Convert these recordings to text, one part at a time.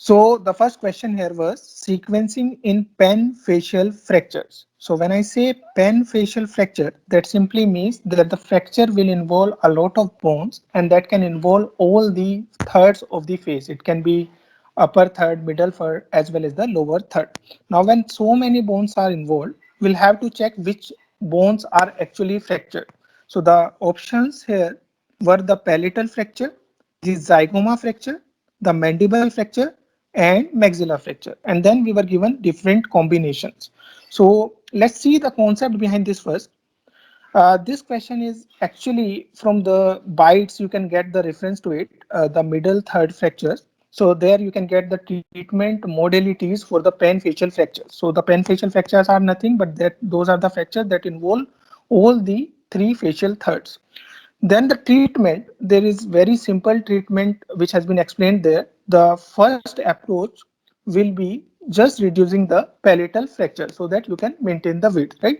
So the first question here was sequencing in pen facial fractures. So when I say pen facial fracture, that simply means that the fracture will involve a lot of bones and that can involve all the thirds of the face. It can be upper third, middle third, as well as the lower third. Now when so many bones are involved, we'll have to check which bones are actually fractured. So the options here were the palatal fracture, the zygoma fracture, the mandible fracture, and maxilla fracture. And then we were given different combinations. So let's see the concept behind this first. This question is actually from the bites, you can get the reference to it, the middle third fractures. So there you can get the treatment modalities for the pen facial fractures. So the pen facial fractures are nothing but that those are the fractures that involve all the three facial thirds. Then the treatment, there is very simple treatment which has been explained there. The first approach will be just reducing the palatal fracture so that you can maintain the width, right?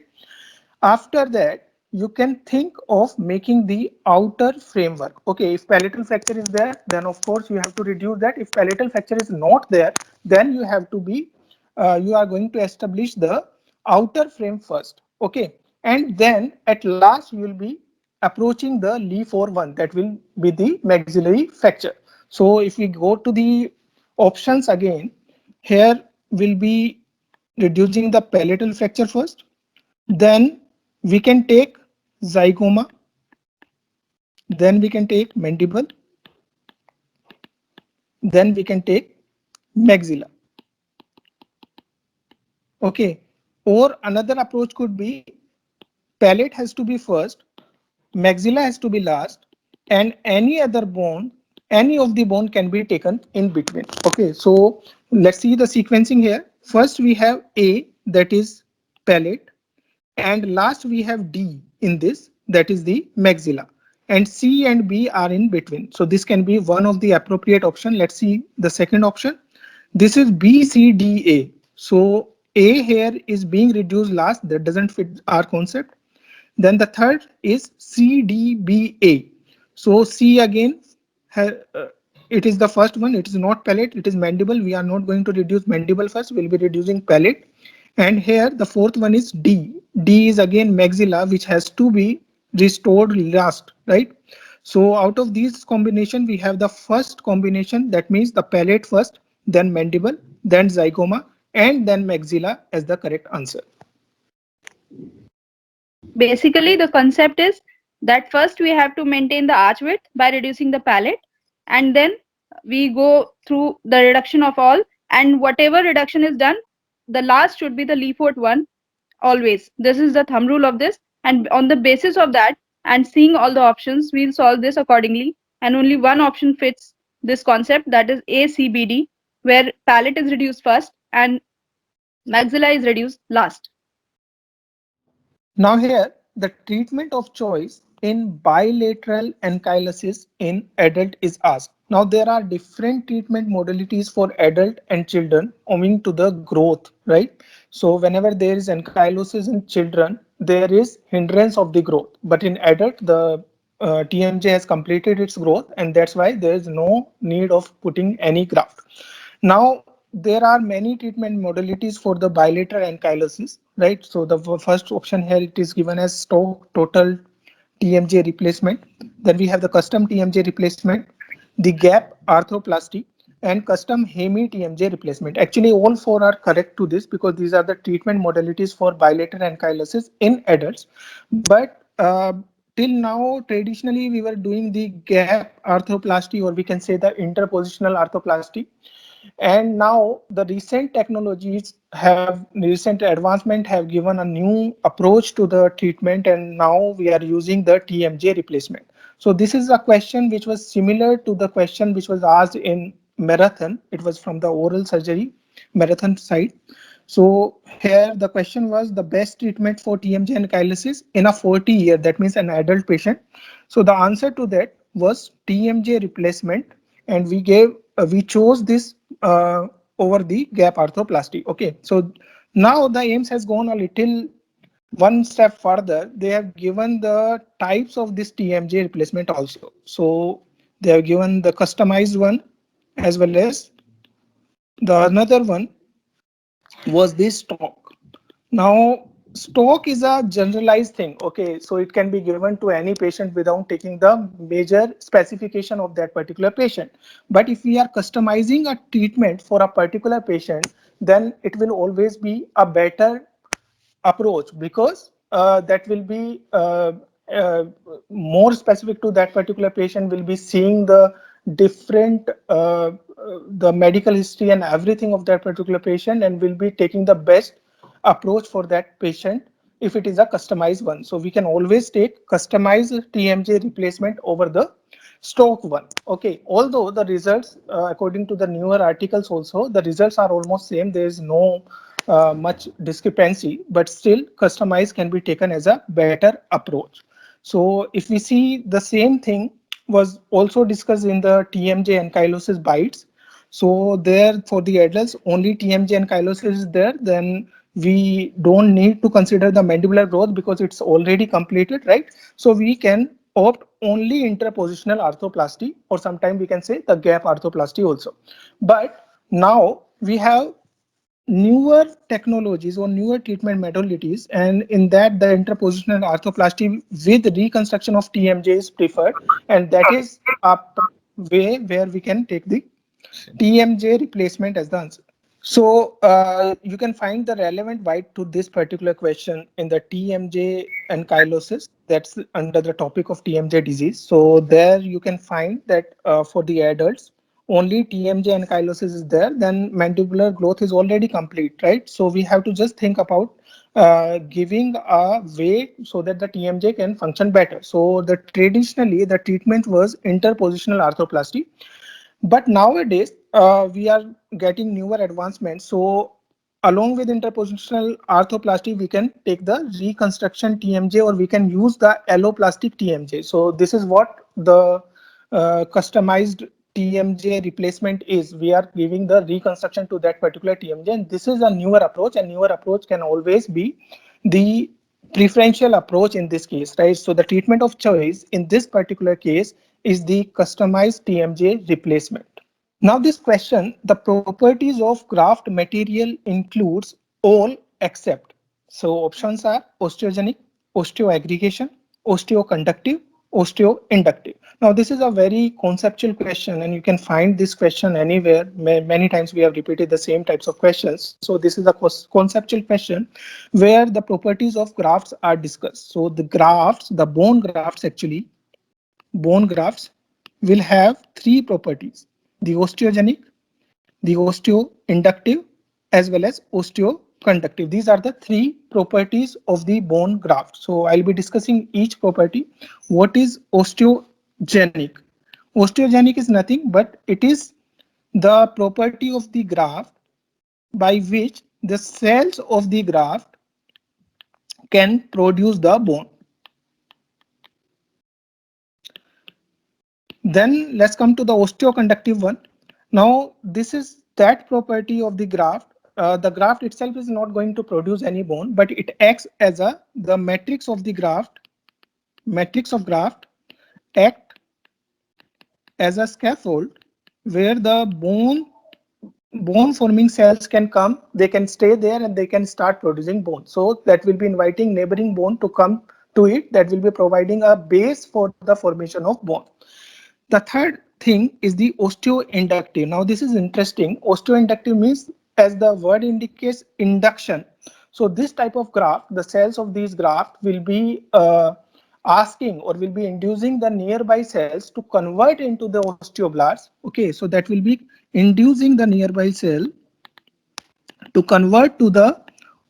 After that, you can think of making the outer framework. Okay, if palatal fracture is there, then of course you have to reduce that. If palatal fracture is not there, then you have to be, you are going to establish the outer frame first. Okay, and then at last you will be approaching the leaf or one that will be the maxillary fracture. So if we go to the options again, here will be reducing the palatal fracture first, then we can take zygoma, then we can take mandible, then we can take maxilla. Okay. Or another approach could be palate has to be first, maxilla has to be last, and any other bone, any of the bone can be taken in between. Okay. So let's see the sequencing here. First we have A, that is palate, and last we have D in this, that is the maxilla, and C and B are in between. So this can be one of the appropriate option. Let's see the second option. This is BCDA. So A here is being reduced last, that doesn't fit our concept. Then the third is CDBA. So C again, it is the first one. It is not palate, it is mandible. We are not going to reduce mandible first, we'll be reducing palate. And here the fourth one is D. D is again maxilla, which has to be restored last, right? So out of these combination, we have the first combination, that means the palate first, then mandible, then zygoma, and then maxilla as the correct answer. Basically, the concept is that first we have to maintain the arch width by reducing the palate, and then we go through the reduction of all, and whatever reduction is done, the last should be the leafort one always. This is the thumb rule of this, and on the basis of that and seeing all the options, we'll solve this accordingly, and only one option fits this concept, that is ACBD, where palate is reduced first and maxilla is reduced last. Now here, the treatment of choice in bilateral ankylosis in adult is asked. Now there are different treatment modalities for adult and children owing to the growth, right? So whenever there is ankylosis in children, there is hindrance of the growth. But in adult, the TMJ has completed its growth, and that's why there is no need of putting any graft. Now, there are many treatment modalities for the bilateral ankylosis, right? So the first option here, it is given as total TMJ replacement. Then we have the custom TMJ replacement, the gap arthroplasty, and custom hemi TMJ replacement. Actually, all four are correct to this because these are the treatment modalities for bilateral ankylosis in adults. But till now, traditionally, we were doing the gap arthroplasty, or we can say the interpositional arthroplasty. And now the recent technologies have, recent advancement have given a new approach to the treatment, and now we are using the TMJ replacement. So this is a question which was similar to the question which was asked in marathon. It was from the oral surgery marathon side. So here the question was the best treatment for TMJ ankylosis in a 40-year, that means an adult patient. So the answer to that was TMJ replacement, and we chose this over the gap arthroplasty. Okay, so now the AIMS has gone a little one step further. They have given the types of this TMJ replacement also. So they have given the customized one as well as The another one was this stock. Now, stock is a generalized thing. Okay, so it can be given to any patient without taking the major specification of that particular patient. But if we are customizing a treatment for a particular patient, then it will always be a better approach because that will be uh, more specific to that particular patient. Will be seeing the different the medical history and everything of that particular patient, and will be taking the best approach for that patient if it is a customized one. So we can always take customized TMJ replacement over the stock one. Okay, although the results according to the newer articles also, the results are almost same. There is no much discrepancy, but still customized can be taken as a better approach. So if we see, the same thing was also discussed in the TMJ ankylosis bites. So there for the adults only TMJ ankylosis is there, then we don't need to consider the mandibular growth because it's already completed, right? So we can opt only interpositional arthroplasty, or sometimes we can say the gap arthroplasty also. But now we have newer technologies or newer treatment modalities, and in that the interpositional arthroplasty with reconstruction of TMJ is preferred, and that is a way where we can take the TMJ replacement as the answer. So you can find the relevant byte to this particular question in the TMJ ankylosis. That's under the topic of TMJ disease. So there you can find that for the adults, only TMJ ankylosis is there. Then mandibular growth is already complete, right? So we have to just think about giving a way so that the TMJ can function better. So the traditionally the treatment was interpositional arthroplasty, but nowadays we are getting newer advancements. So along with interpositional arthroplasty, we can take the reconstruction TMJ, or we can use the alloplastic TMJ. So this is what the customized TMJ replacement is. We are giving the reconstruction to that particular TMJ, and this is a newer approach, and newer approach can always be the preferential approach in this case, right? So the treatment of choice in this particular case is the customized TMJ replacement. Now this question, the properties of graft material includes all except. So options are osteogenic, osteoaggregation, osteoconductive, osteoinductive. Now this is a very conceptual question, and you can find this question anywhere. Many times we have repeated the same types of questions. So this is a conceptual question where the properties of grafts are discussed. So the grafts, the bone grafts actually, bone grafts will have three properties: the osteogenic, the osteoinductive, as well as osteoconductive. These are the three properties of the bone graft. So I'll be discussing each property. What is osteogenic? Osteogenic is nothing but it is the property of the graft by which the cells of the graft can produce the bone. Then let's come to the osteoconductive one. Now this is that property of the graft. The graft itself is not going to produce any bone, but it acts as the matrix of the graft. Matrix of graft act as a scaffold where the bone forming cells can come, they can stay there, and they can start producing bone. So that will be inviting neighboring bone to come to it. That will be providing a base for the formation of bone. The third thing is the osteoinductive. Now this is interesting. Osteoinductive means, as the word indicates, induction. So this type of graft, the cells of these graft will be asking or will be inducing the nearby cells to convert into the osteoblasts. Okay, so that will be inducing the nearby cell to convert to the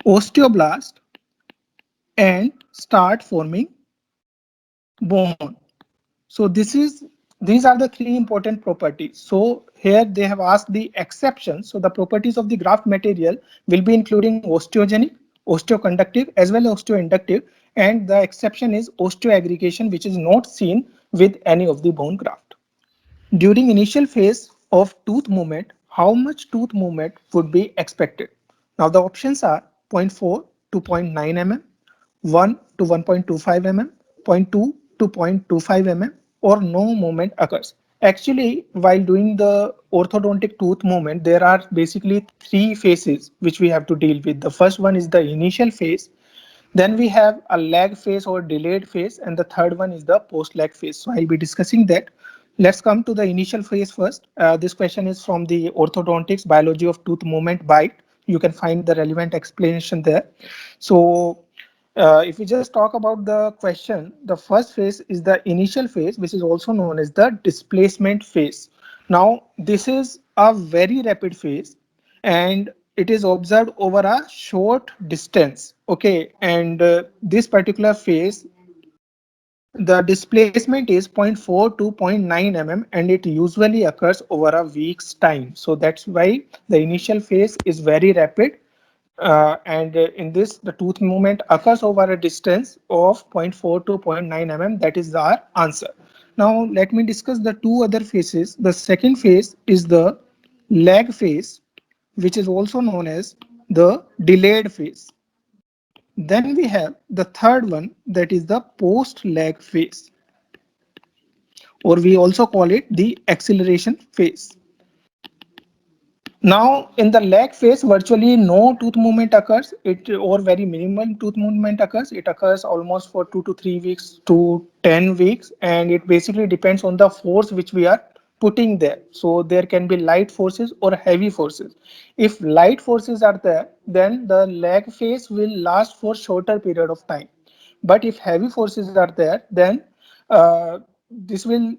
osteoblast and start forming bone. So these are the three important properties. So here they have asked the exceptions. So the properties of the graft material will be including osteogenic, osteoconductive, as well as osteoinductive, and the exception is osteoaggregation, which is not seen with any of the bone graft. During initial phase of tooth movement, how much tooth movement would be expected? Now the options are zero point 0.4 to zero point 0.9 mm, 1 to 1.25 mm, zero point 0.2 to 0.25 mm, or no movement occurs. Actually, while doing the orthodontic tooth movement, there are basically three phases which we have to deal with. The first one is the initial phase, then we have a lag phase or delayed phase, and the third one is the post lag phase. So I'll be discussing that. Let's come to the initial phase first. This question is from the orthodontics biology of tooth movement bite. You can find the relevant explanation there. So if we just talk about the question, the first phase is the initial phase, which is also known as the displacement phase. Now, this is a very rapid phase and it is observed over a short distance. Okay, and this particular phase, the displacement is zero point 0.4 to zero point 0.9 mm and it usually occurs over a week's time. So that's why the initial phase is very rapid. And in this, the tooth movement occurs over a distance of zero point 0.4 to zero point 0.9 mm. That is our answer. Now, let me discuss the two other phases. The second phase is the lag phase, which is also known as the delayed phase. Then we have the third one, that is the post lag phase, or we also call it the acceleration phase. Now, in the lag phase, virtually no tooth movement occurs. It or very minimal tooth movement occurs. It occurs almost for 2 to 3 weeks to 10 weeks, and it basically depends on the force which we are putting there. So there can be light forces or heavy forces. If light forces are there, then the lag phase will last for shorter period of time. But if heavy forces are there, then this will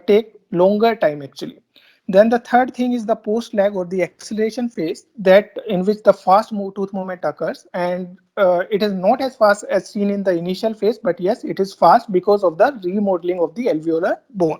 take longer time actually. Then the third thing is the post lag or the acceleration phase, that in which the fast move tooth movement occurs, and it is not as fast as seen in the initial phase, but yes, it is fast because of the remodeling of the alveolar bone.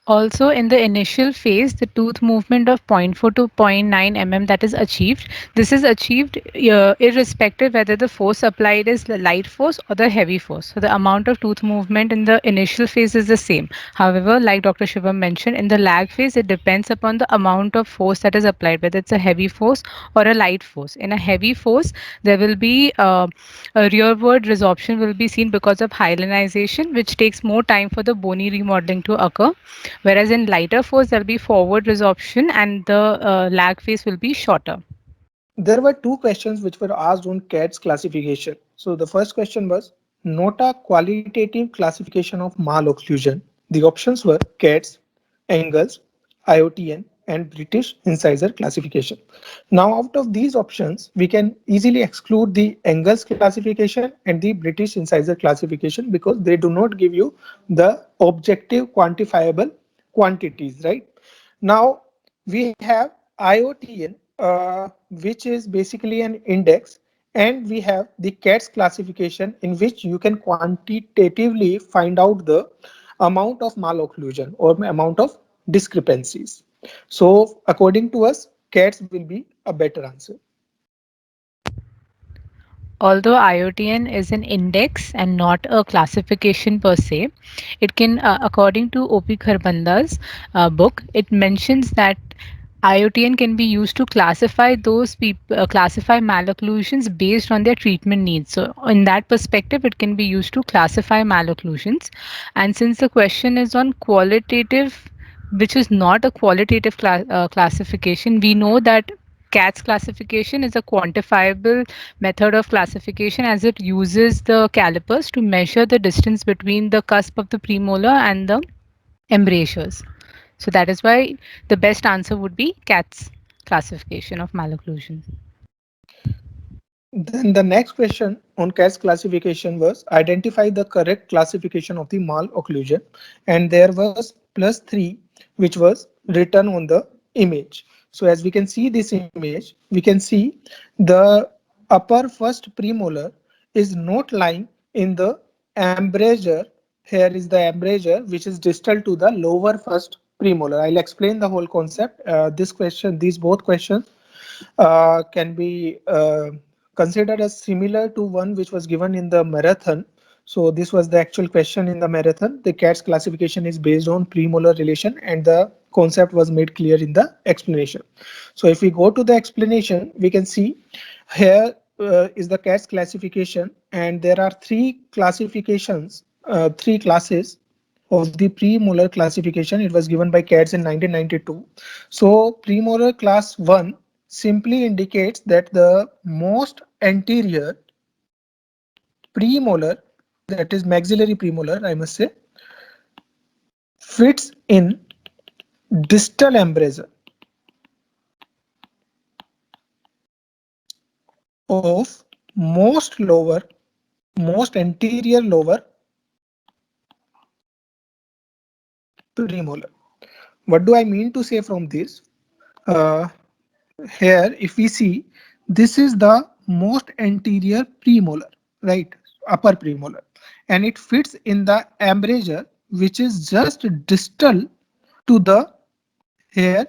Also, in the initial phase, the tooth movement of zero point 0.4 to zero point 0.9 mm that is achieved. This is achieved irrespective whether the force applied is the light force or the heavy force. So the amount of tooth movement in the initial phase is the same. However, like Dr. Shivam mentioned, in the lag phase, it depends upon the amount of force that is applied, whether it's a heavy force or a light force. In a heavy force, there will be a rearward resorption will be seen because of hyalinization, which takes more time for the bony remodeling to occur. Whereas in lighter force, there'll be forward resorption and the lag phase will be shorter. There were two questions which were asked on CATS classification. So the first question was, note a qualitative classification of malocclusion. The options were CATS, Engels, IOTN, and British incisor classification. Now, out of these options, we can easily exclude the Engels classification and the British incisor classification because they do not give you the objective quantifiable quantities, right? Now, we have IOTN, which is basically an index, and we have the CATS classification in which you can quantitatively find out the amount of malocclusion or amount of discrepancies. So according to us, CATS will be a better answer. Although IOTN is an index and not a classification per se, it can, according to OP Kharbanda's book, it mentions that IOTN can be used to classify those people, classify malocclusions based on their treatment needs. So, in that perspective, it can be used to classify malocclusions. And since the question is on qualitative, which is not a qualitative classification, we know that CATS classification is a quantifiable method of classification as it uses the calipers to measure the distance between the cusp of the premolar and the embrasures. So that is why the best answer would be CATS classification of malocclusion. Then the next question on CAS classification was identify the correct classification of the malocclusion, and there was +3 which was written on the image. So as we can see this image, we can see the upper first premolar is not lying in the embrasure. Here is the embrasure which is distal to the lower first premolar. I'll explain the whole concept. These both questions can be considered as similar to one which was given in the marathon. So this was the actual question in the marathon. The CATS classification is based on premolar relation and the concept was made clear in the explanation. So if we go to the explanation, we can see here is the CATS classification, and there are three classifications, three classes. of the premolar classification. It was given by CADS in 1992. So premolar class 1 simply indicates that the most anterior premolar, that is maxillary premolar, I must say, fits in distal embrasure of most anterior lower premolar. What do I mean to say from this? Uh, Here, if we see, this is the most anterior premolar, right? Upper premolar, and it fits in the embrasure, which is just distal to the here.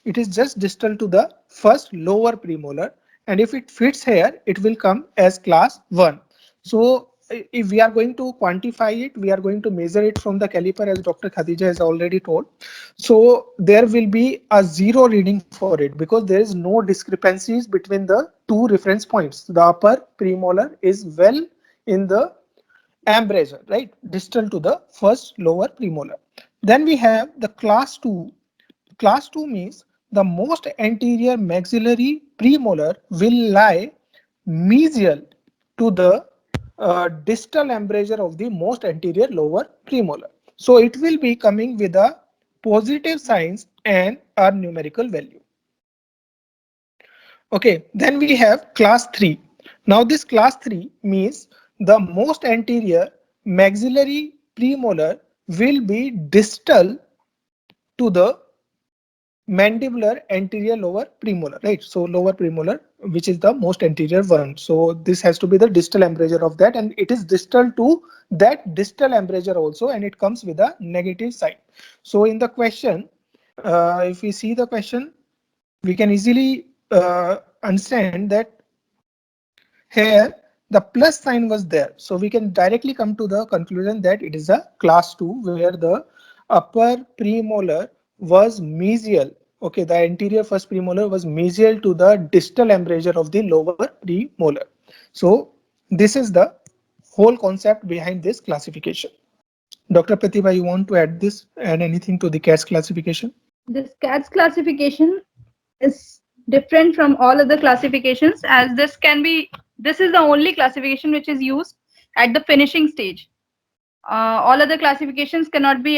It is just distal to the first lower premolar, and if it fits here, it will come as class 1. So if we are going to quantify it, we are going to measure it from the caliper, as Dr. Khadija has already told. So there will be a 0 reading for it because there is no discrepancies between the two reference points. The upper premolar is well in the embrasure, right? Distal to the first lower premolar. Then we have the class 2. Class 2 means the most anterior maxillary premolar will lie mesial to the distal embrasure of the most anterior lower premolar. So it will be coming with a positive signs and a numerical value. Okay, then we have class 3. Now this class 3 means the most anterior maxillary premolar will be distal to the mandibular anterior lower premolar, right? So lower premolar, which is the most anterior one. So this has to be the distal embrasure of that, and it is distal to that distal embrasure also, and it comes with a negative sign. So in the question, if we see the question, we can easily understand that here the plus sign was there. So we can directly come to the conclusion that it is a class 2 where the upper premolar was mesial. Okay, the anterior first premolar was mesial to the distal embrasure of the lower premolar. So this is the whole concept behind this classification. Dr. Pratibha, you want to add this, add anything to the CAS classification? This CATS classification is different from all other classifications, as this is the only classification which is used at the finishing stage. All other classifications cannot be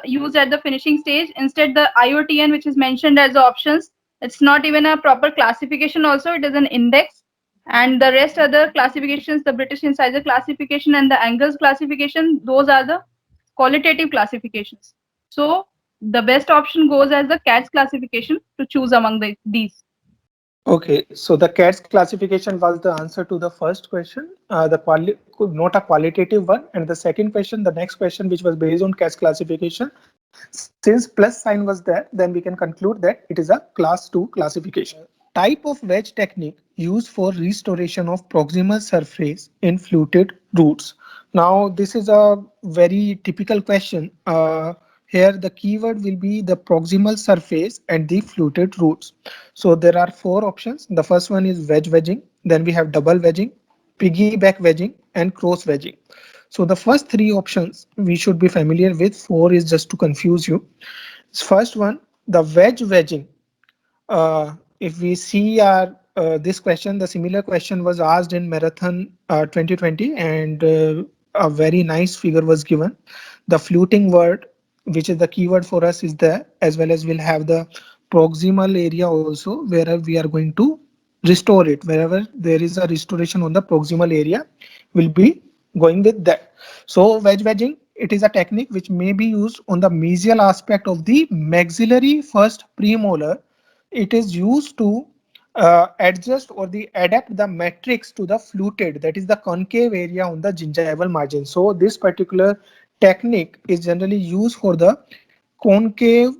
used at the finishing stage. Instead, the IOTN, which is mentioned as the options, it's not even a proper classification also, it is an index. And the rest other classifications, the British incisor classification and the Angles classification, those are the qualitative classifications. So the best option goes as the CATS classification to choose among these. Okay, so the CATS classification was the answer to the first question, not a qualitative one, and the second question, the next question, which was based on CATS classification. Since plus sign was there, then we can conclude that it is a class 2 classification. Type of wedge technique used for restoration of proximal surface in fluted roots. Now, this is a very typical question. Here, the keyword will be the proximal surface and the fluted roots. So there are 4 options. The first one is wedge wedging. Then we have double wedging, piggyback wedging, and cross wedging. So the first 3 options we should be familiar with. 4 is just to confuse you. First one, the wedge wedging. If we see this question, the similar question was asked in Marathon 2020, and a very nice figure was given. The fluting word, which is the keyword for us, is there, as well as we'll have the proximal area also, where we are going to restore it. Wherever there is a restoration on the proximal area, we'll be going with that. So wedge wedging, it is a technique which may be used on the mesial aspect of the maxillary first premolar. It is used to adjust or adapt the matrix to the fluted, that is the concave area on the gingival margin. So this particular technique is generally used for the concave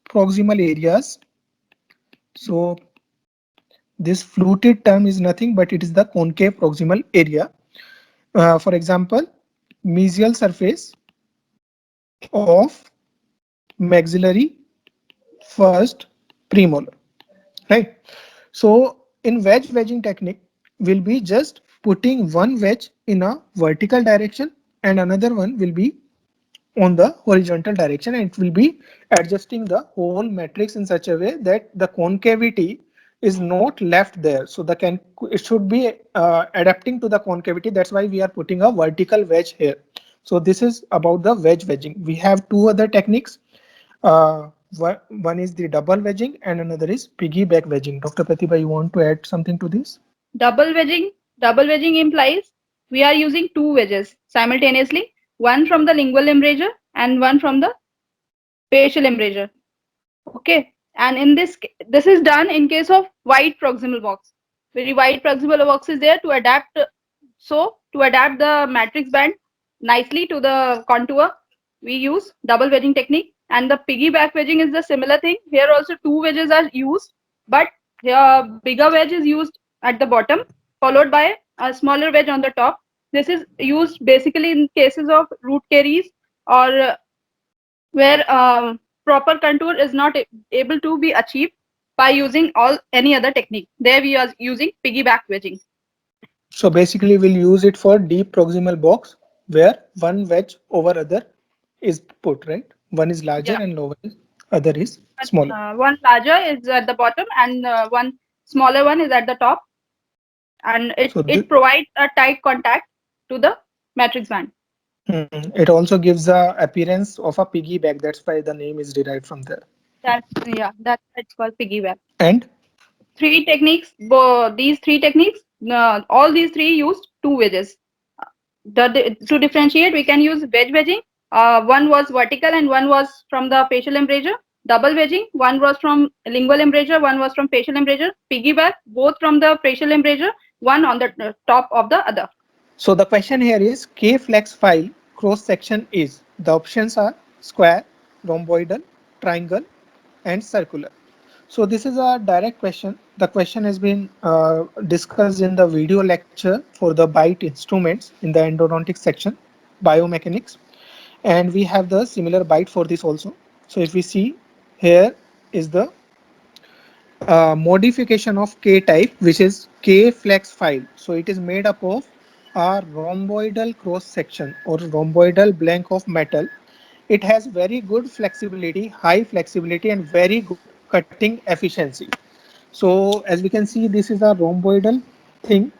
proximal areas. So this fluted term is nothing but it is the concave proximal area. For example, mesial surface of maxillary first premolar, right? So in wedge wedging technique, we'll be just putting one wedge in a vertical direction and another one will be on the horizontal direction, and it will be adjusting the whole matrix in such a way that the concavity is not left there. So the can it should be adapting to the concavity. That's why we are putting a vertical wedge here. So this is about the wedging. We have two other techniques. Uh, one is the double wedging and another is piggyback wedging. Dr. Pratibha, you want to add something to this? Double wedging. Double wedging implies we are using two wedges simultaneously, one from the lingual embrasure and one from the facial embrasure. Okay. And in this is done in case of wide proximal box. Very wide proximal box is there to adapt. So to adapt the matrix band nicely to the contour, we use double wedging technique. And the piggyback wedging is the similar thing. Here also two wedges are used, but the bigger wedge is used at the bottom, followed by a smaller wedge on the top. This is used basically in cases of root caries or where proper contour is not able to be achieved by using all any other technique. There we are using piggyback wedging. So basically we'll use it for deep proximal box where one wedge over other is put, right? One is larger Yeah, and lower, other is smaller. one larger is at the bottom and one smaller one is at the top, and So it provides a tight contact to the matrix band. it also gives the appearance of a piggyback. That's why the name is derived from there. That's it's called piggyback. And Three techniques. These three techniques, all these three used two wedges. To differentiate, we can use wedge wedging. One was vertical and one was from the facial embrasure. Double wedging, one was from lingual embrasure, one was from facial embrasure. Piggyback, both from the facial embrasure, one on the top of the other. so the question here is K-flex file cross section is. The options are square, rhomboidal, triangle, and circular. So this is a direct question. The question has been discussed in the video lecture for the bite instruments in the endodontics section, biomechanics, and we have the similar bite for this also. So if we see here is the modification of K type, which is K flex file. So it is made up of a rhomboidal cross section or rhomboidal blank of metal. It has very good flexibility, high flexibility, and very good cutting efficiency. So as we can see, this is a rhomboidal thing,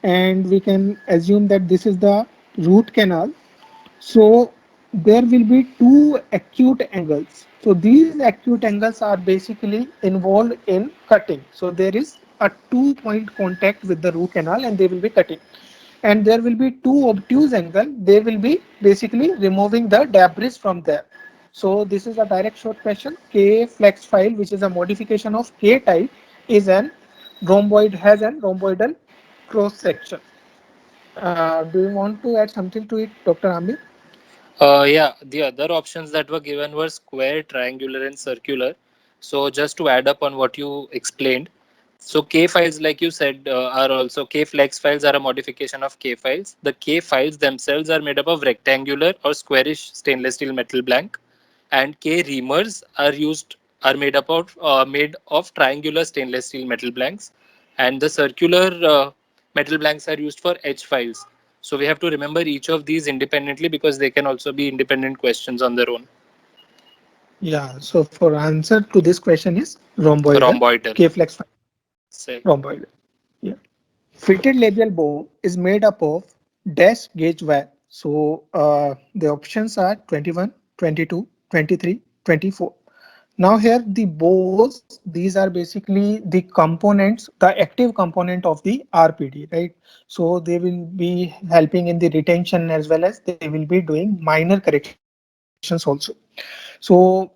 and we can assume that this is the root canal. So there will be two acute angles. So these acute angles are basically involved in cutting. So there is a 2 point contact with the root canal and they will be cutting. And there will be two obtuse angle. They will be basically removing the debris from there. So this is a direct short question. K flex file, which is a modification of K type, is an has an rhomboidal cross section. Do you want to add something to it, Dr. Amir? Yeah, the other options that were given were square, triangular, and circular. So just to add up on what you explained, so K files, like you said, are also K flex files are a modification of K files. The K files themselves are made up of rectangular or squarish stainless steel metal blank, and K reamers are made of triangular stainless steel metal blanks, and the circular metal blanks are used for H files. So we have to remember each of these independently because they can also be independent questions on their own. Yeah, so for answer to this question is rhomboidal, Rhomboidal. K-flex Say. rhomboidal. Yeah. Fitted labial bow is made up of dash gauge wire. So the options are 21, 22, 23, 24. Now here the bows, these are basically the components, the active component of the RPD, right? So they will be helping in the retention as well as they will be doing minor corrections also. So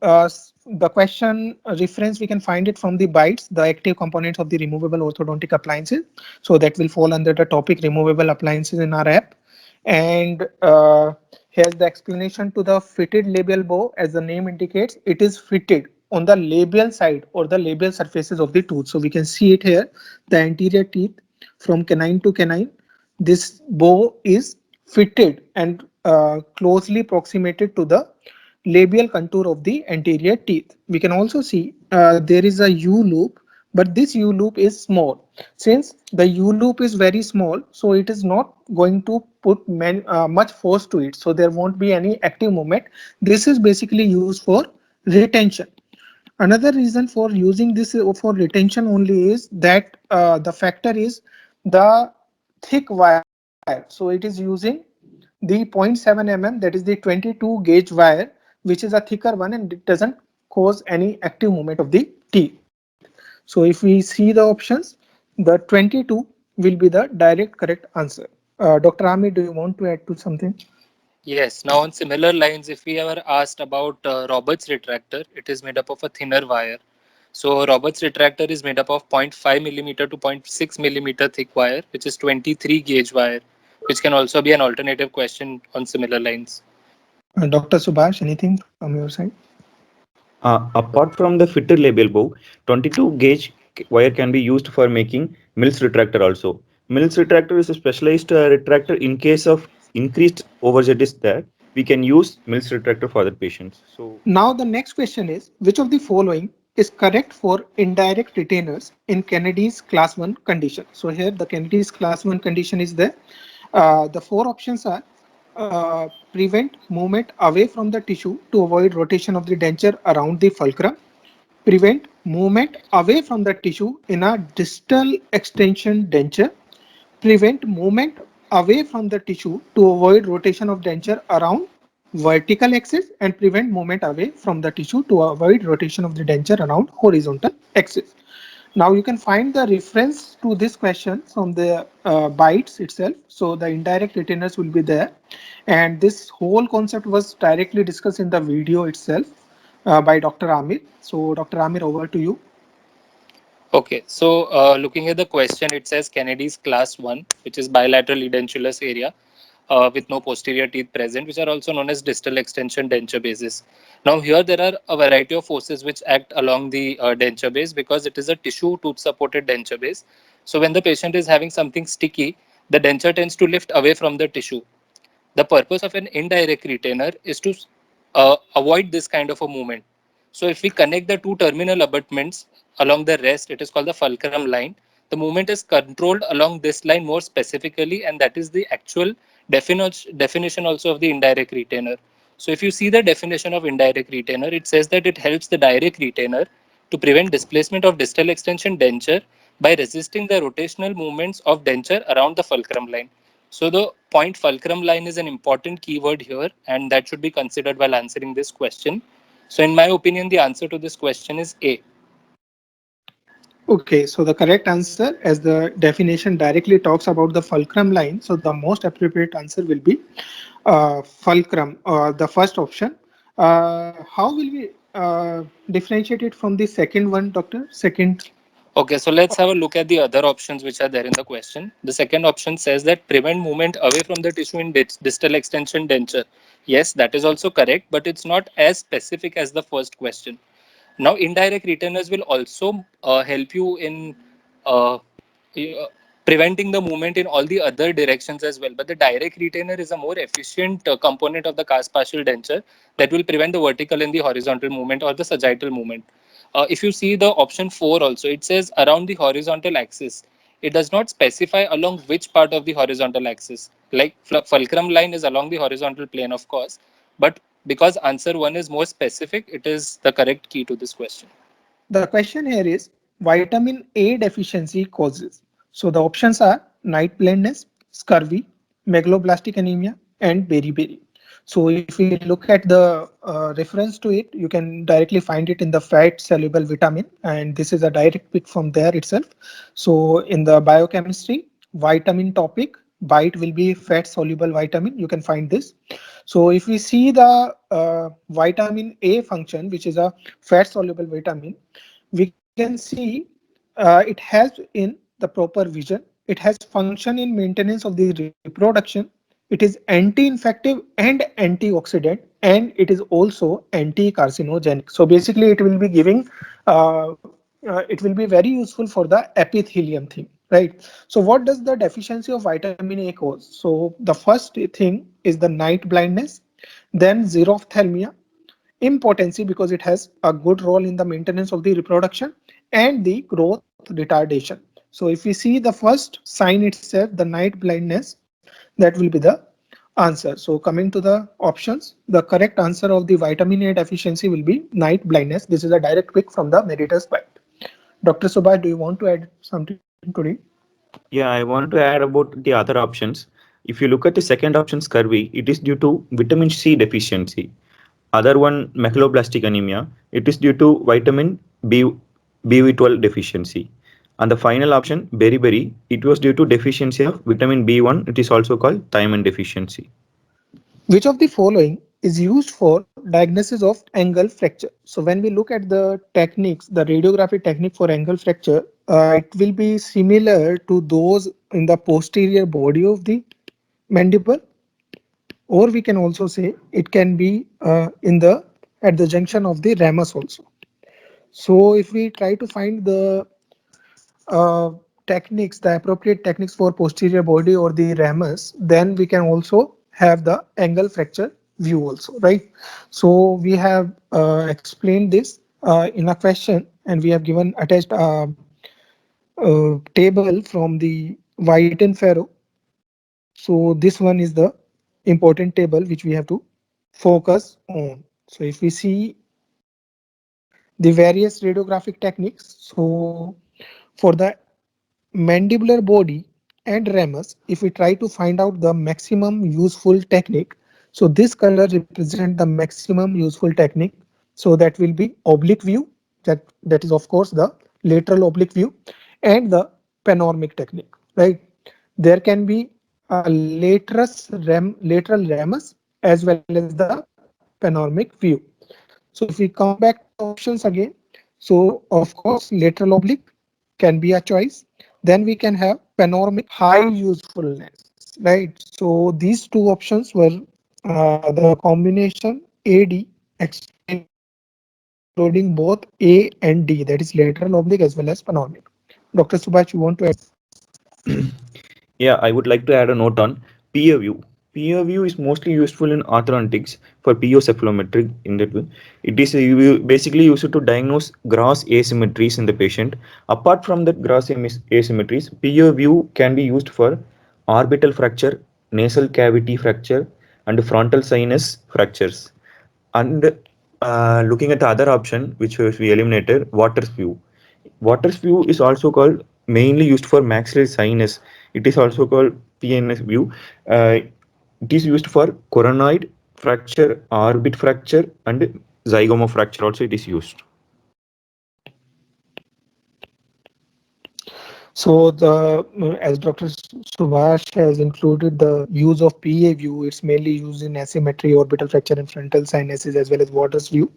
the question reference we can find it from the bytes, the active components of the removable orthodontic appliances. So that will fall under the topic removable appliances in our app. And here's the explanation to the fitted labial bow. As the name indicates, it is fitted on the labial side or the labial surfaces of the tooth. So we can see it here, the anterior teeth from canine to canine. This bow is fitted and closely proximated to the labial contour of the anterior teeth. We can also see there is a U loop but this U loop is small. Since the U loop is very small, so it is not going to put much force to it, so there won't be any active movement. This is basically used for retention. Another reason for using this for retention only is that the factor is the thick wire. So it is using the 0.7 mm, that is the 22 gauge wire, which is a thicker one, and it doesn't cause any active movement of the teeth. So if we see the options, the 22 will be the direct correct answer. Dr. Amir, do you want to add to something? Yes. Now, on similar lines, if we ever asked about Robert's retractor, it is made up of a thinner wire. So, Robert's retractor is made up of 0.5 millimeter to 0.6 millimeter thick wire, which is 23 gauge wire, which can also be an alternative question on similar lines. Dr. Subhash, anything from your side? Apart from the fitted label bow, 22 gauge wire can be used for making Mills retractor also. Mills retractor is a specialized retractor in case of increased overjet is there. We can use Mills retractor for that patients. So Now the next question is, which of the following is correct for indirect retainers in Kennedy's class 1 condition? So here the Kennedy's class 1 condition is there. The four options are prevent movement away from the tissue to avoid rotation of the denture around the fulcrum, prevent movement away from the tissue in a distal extension denture, prevent movement away from the tissue to avoid rotation of denture around vertical axis, and prevent movement away from the tissue to avoid rotation of the denture around horizontal axis. Now you can find the reference to this question from the bytes itself. So the indirect retainers will be there, and this whole concept was directly discussed in the video itself by Dr. Amir. So Dr. Amir, over to you. Okay, so looking at the question, it says Kennedy's class 1, which is bilateral edentulous area with no posterior teeth present, which are also known as distal extension denture bases. Now, here there are a variety of forces which act along the denture base because it is a tissue tooth supported denture base. So, when the patient is having something sticky, the denture tends to lift away from the tissue. The purpose of an indirect retainer is to avoid this kind of a movement. So if we connect the two terminal abutments along the rest, it is called the fulcrum line. The movement is controlled along this line more specifically, and that is the actual definition also of the indirect retainer. So if you see the definition of indirect retainer, it says that it helps the direct retainer to prevent displacement of distal extension denture by resisting the rotational movements of denture around the fulcrum line. So the point fulcrum line is an important keyword here, and that should be considered while answering this question. So in my opinion, the answer to this question is A. Okay, so the correct answer, as the definition directly talks about the fulcrum line, so the most appropriate answer will be fulcrum, the first option. How will we differentiate it from the second one, Doctor? Second. Okay, so let's have a look at the other options which are there in the question. The second option says that prevent movement away from the tissue in distal extension denture. Yes, that is also correct, but it's not as specific as the first question. Now, indirect retainers will also help you in uh, preventing the movement in all the other directions as well. But the direct retainer is a more efficient component of the cast partial denture that will prevent the vertical and the horizontal movement or the sagittal movement. If you see the option 4 also, it says around the horizontal axis. It does not specify along which part of the horizontal axis. Like fulcrum line is along the horizontal plane, of course, but because answer 1 is more specific, it is the correct key to this question. The question here is vitamin A deficiency causes. So the options are night blindness, scurvy, megaloblastic anemia, and beriberi. So if we look at the reference to it, you can directly find it in the fat soluble vitamin, and this is a direct pick from there itself. So in the biochemistry, vitamin topic, bite will be fat soluble vitamin. You can find this. So if we see the vitamin A function, which is a fat soluble vitamin, we can see it has in the proper vision, it has function in maintenance of the reproduction, it is anti-infective and antioxidant, and it is also anti-carcinogenic. So basically it will be giving it will be very useful for the epithelium thing, right? So what does the deficiency of vitamin A cause? So the first thing is the night blindness, then xerophthalmia, impotency because it has a good role in the maintenance of the reproduction, and the growth retardation. So if we see the first sign itself, the night blindness, that will be the answer. So coming to the options, the correct answer of the vitamin A deficiency will be night blindness. This is a direct pick from the Meritor's Guide. Dr. Subhash, do you want to add something today? Yeah, I want to add about the other options. If you look at the second option, scurvy, it is due to vitamin C deficiency. Other one, megaloblastic anemia, it is due to vitamin B12 deficiency. And the final option, beriberi, it was due to deficiency of vitamin B1. It is also called thiamine deficiency. Which of the following is used for diagnosis of angle fracture? So when we look at the techniques, the radiography technique for angle fracture, it will be similar to those in the posterior body of the mandible, or we can also say it can be in the at the junction of the ramus also. So if we try to find the techniques, the appropriate techniques for posterior body or the ramus, then we can also have the angle fracture view also, right? So we have explained this in a question, and we have given attached table from the White and Farrow. So this one is the important table which we have to focus on. So if we see the various radiographic techniques, so for the mandibular body and ramus, if we try to find out the maximum useful technique, so this color represent the maximum useful technique. So that will be oblique view, that is of course the lateral oblique view, and the panoramic technique, right? There can be a lateral ramus as well as the panoramic view. So if we come back to the options again, so of course lateral oblique can be a choice. Then we can have panoramic high usefulness, right? So these two options were the combination AD, explaining both A and D, that is lateral oblique as well as panoramic. Dr. Subhash, you want to add something? Yeah, I would like to add a note on peer view. Peer view is mostly useful in orthodontics for PO cephalometry. In that way, it is basically used to diagnose gross asymmetries in the patient. Apart from that gross asymmetries, peer view can be used for orbital fracture, nasal cavity fracture, and frontal sinus fractures. And looking at the other option, which was we eliminated, Waters view. Waters view is also called mainly used for maxillary sinus. It is also called PNS view. It is used for coronoid fracture, orbit fracture, and zygoma fracture. Also, it is used. So as Dr. Subhash has included the use of PA view, it's mainly used in asymmetry, orbital fracture, and frontal sinuses, as well as Waters view,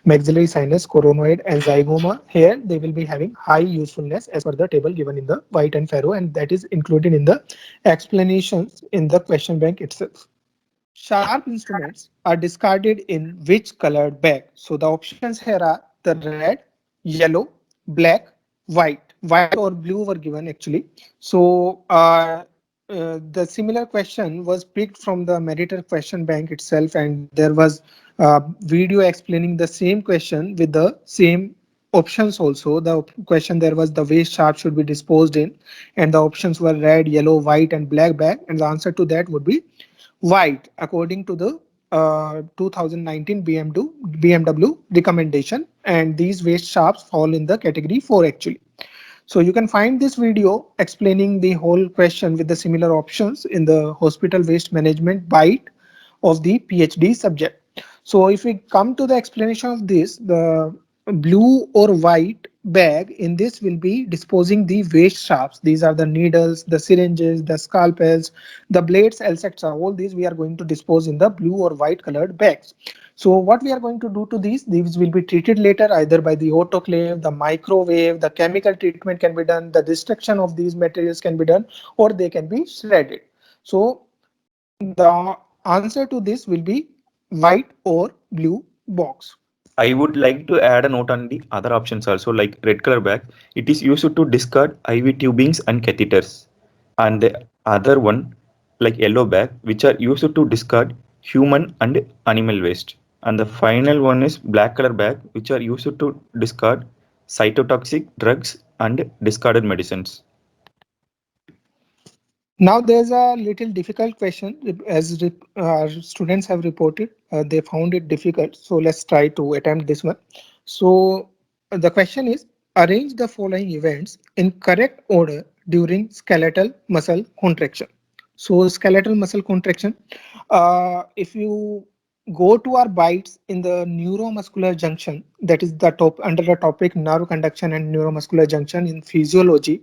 maxillary sinus, coronoid, and zygoma. Here they will be having high usefulness as per the table given in the White and Farrow, and that is included in the explanations in the question bank itself. Sharp instruments are discarded in which colored bag? So the options here are the red, yellow, black, white. White or blue were given actually. So the similar question was picked from the Meritor question bank itself, and there was a video explaining the same question with the same options also. The question there was the waste sharp should be disposed in, and the options were red, yellow, white, and black bag, and the answer to that would be white according to the 2019 BMW recommendation, and these waste sharps fall in the category 4 actually. So you can find this video explaining the whole question with the similar options in the hospital waste management bite of the PhD subject. So if we come to the explanation of this, the blue or white bag in this will be disposing the waste sharps. These are the needles, the syringes, the scalpels, the blades, etc. All these we are going to dispose in the blue or white colored bags. So what we are going to do to these will be treated later either by the autoclave, the microwave, the chemical treatment can be done, the destruction of these materials can be done, or they can be shredded. So the answer to this will be white or blue box. I would like to add a note on the other options also, like red color bag. It is used to discard IV tubings and catheters. And the other one, like yellow bag, which are used to discard human and animal waste. And the final one is black color bag, which are used to discard cytotoxic drugs, and discarded medicines. Now there's a little difficult question as our students have reported. They found it difficult. So let's try to attempt this one. So the question is arrange the following events in correct order during skeletal muscle contraction. So skeletal muscle contraction, if you go to our bites in the neuromuscular junction, that is the top under the topic nerve conduction and neuromuscular junction in physiology,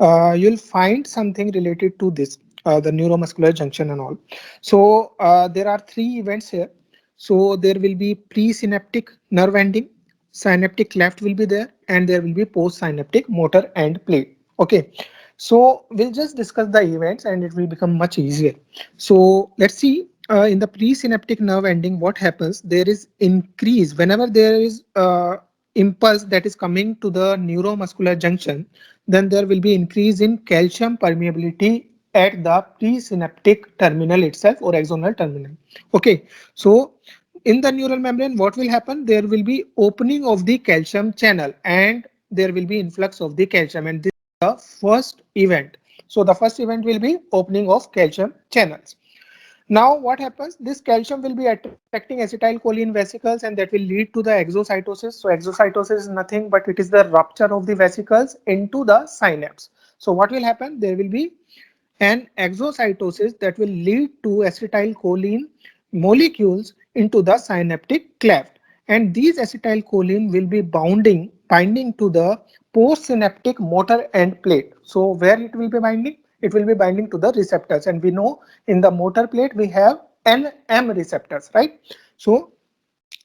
you'll find something related to this, the neuromuscular junction and all. So there are three events here. So there will be presynaptic nerve ending, synaptic cleft will be there, and there will be postsynaptic motor end plate. Okay, so we'll just discuss the events and it will become much easier. So let's see, in the presynaptic nerve ending, what happens? There is increase whenever there is impulse that is coming to the neuromuscular junction, then there will be increase in calcium permeability at the presynaptic terminal itself or axonal terminal. Okay, so in the neural membrane, what will happen? There will be opening of the calcium channel and there will be influx of the calcium, and this is the first event. So the first event will be opening of calcium channels. Now what happens? This calcium will be attracting acetylcholine vesicles and that will lead to the exocytosis. So exocytosis is nothing but it is the rupture of the vesicles into the synapse. So what will happen? There will be an exocytosis that will lead to acetylcholine molecules into the synaptic cleft, and these acetylcholine will be binding to the postsynaptic motor end plate. So where it will be binding? It will be binding to the receptors, and we know in the motor plate we have NM receptors, right? So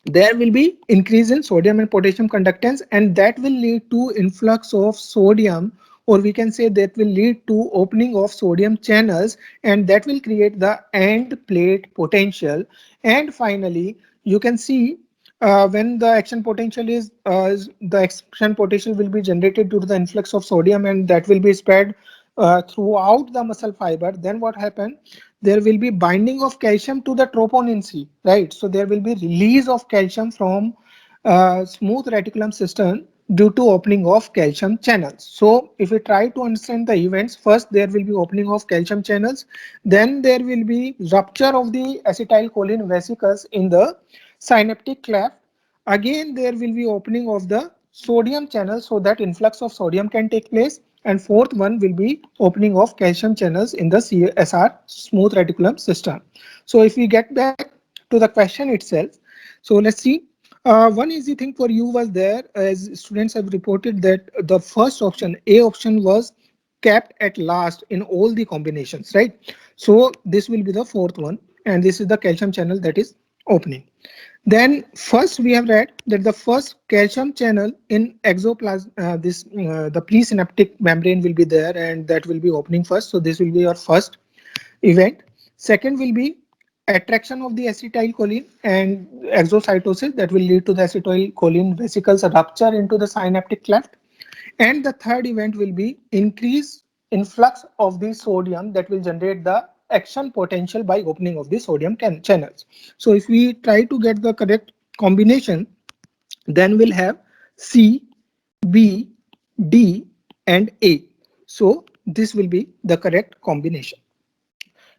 there will be increase in sodium and potassium conductance, and that will lead to influx of sodium, or we can say that will lead to opening of sodium channels, and that will create the end plate potential. And finally you can see, when the action potential is the action potential will be generated due to the influx of sodium and that will be spread throughout the muscle fiber. Then what happens? There will be binding of calcium to the troponin C, right? So there will be release of calcium from smooth reticulum system due to opening of calcium channels. So if we try to understand the events, first there will be opening of calcium channels, then there will be rupture of the acetylcholine vesicles in the synaptic cleft. Again there will be opening of the sodium channel so that influx of sodium can take place, and fourth one will be opening of calcium channels in the CSR smooth reticulum system. So if we get back to the question itself, so let's see. One easy thing for you was there, as students have reported that the first option, A option, was kept at last in all the combinations, right? So this will be the fourth one, and this is the calcium channel that is opening. Then first we have read that the first calcium channel in exoplasm, the presynaptic membrane will be there and that will be opening first. So this will be your first event. Second will be attraction of the acetylcholine and exocytosis that will lead to the acetylcholine vesicles rupture into the synaptic cleft. And the third event will be increase influx of the sodium that will generate the action potential by opening of the sodium channels. So if we try to get the correct combination, then we'll have C, B, D, and A. So this will be the correct combination.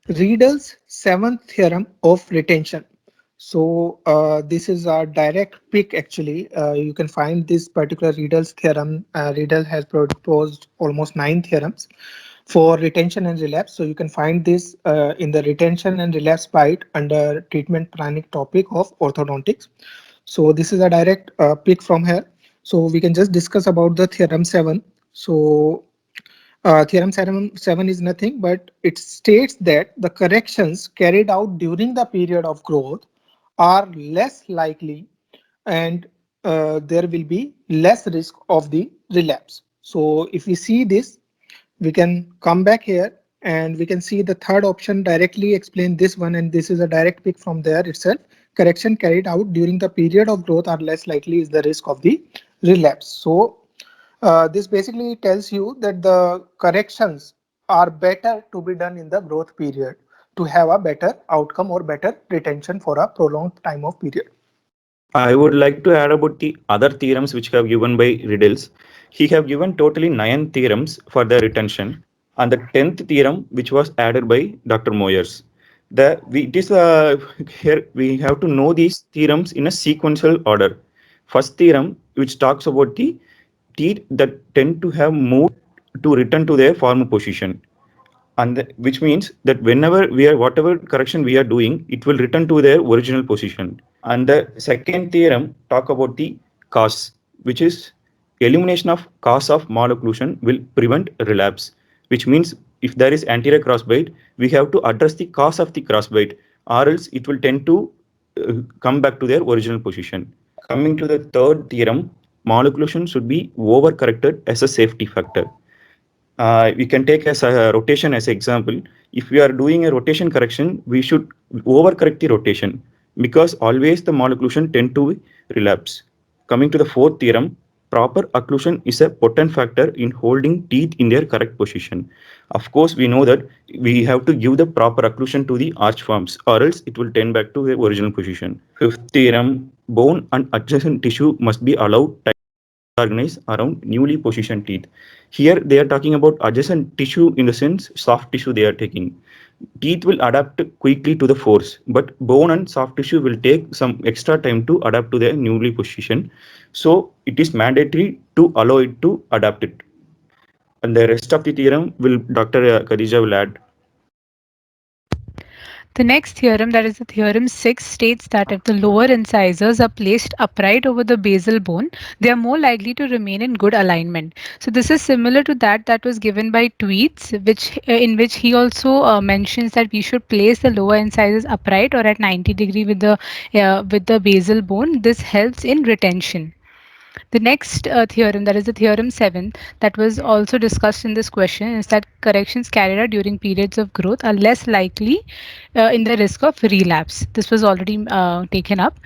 Riedel's seventh theorem of retention. So this is a direct pick actually. You can find this particular Riedel's theorem. Riedel has proposed almost 9 theorems for retention and relapse. So you can find this in the retention and relapse bite under treatment planning topic of orthodontics. So this is a direct pick from here. So we can just discuss about the theorem 7. So theorem 7 is nothing but it states that the corrections carried out during the period of growth are less likely, and there will be less risk of the relapse. So if we see this, we can come back here and we can see the third option directly explain this one, and this is a direct pick from there itself. Correction carried out during the period of growth are less likely is the risk of the relapse. So this basically tells you that the corrections are better to be done in the growth period to have a better outcome or better retention for a prolonged time of period. I would like to add about the other theorems which have given by Riddles. He have given totally 9 theorems for the retention, and the 10th theorem which was added by Dr. Moyers. It is here we have to know these theorems in a sequential order. First theorem which talks about the teeth that tend to have moved to return to their former position, and which means that whenever we are whatever correction we are doing, it will return to their original position. And the second theorem talk about the cause, which is elimination of cause of malocclusion will prevent relapse, which means if there is anterior crossbite, we have to address the cause of the crossbite, or else it will tend to come back to their original position. Coming to the third theorem, malocclusion should be overcorrected as a safety factor. We can take as a rotation as an example. If we are doing a rotation correction, we should overcorrect the rotation because always the malocclusion tend to relapse. Coming to the fourth theorem, proper occlusion is a potent factor in holding teeth in their correct position. Of course, we know that we have to give the proper occlusion to the arch forms, or else it will tend back to the original position. Fifth theorem, bone and adjacent tissue must be allowed organized around newly positioned teeth. Here they are talking about adjacent tissue in the sense soft tissue they are taking. Teeth will adapt quickly to the force, but bone and soft tissue will take some extra time to adapt to their newly position. So it is mandatory to allow it to adapt it. And the rest of the theorem will Dr. Khadija will add. The next theorem, that is the theorem 6, states that if the lower incisors are placed upright over the basal bone, they are more likely to remain in good alignment. So this is similar to that was given by Tweets, which in which he also mentions that we should place the lower incisors upright or at 90-degree with the basal bone. This helps in retention. The next theorem, that is the theorem 7, that was also discussed in this question, is that corrections carried out during periods of growth are less likely in the risk of relapse. This was already taken up.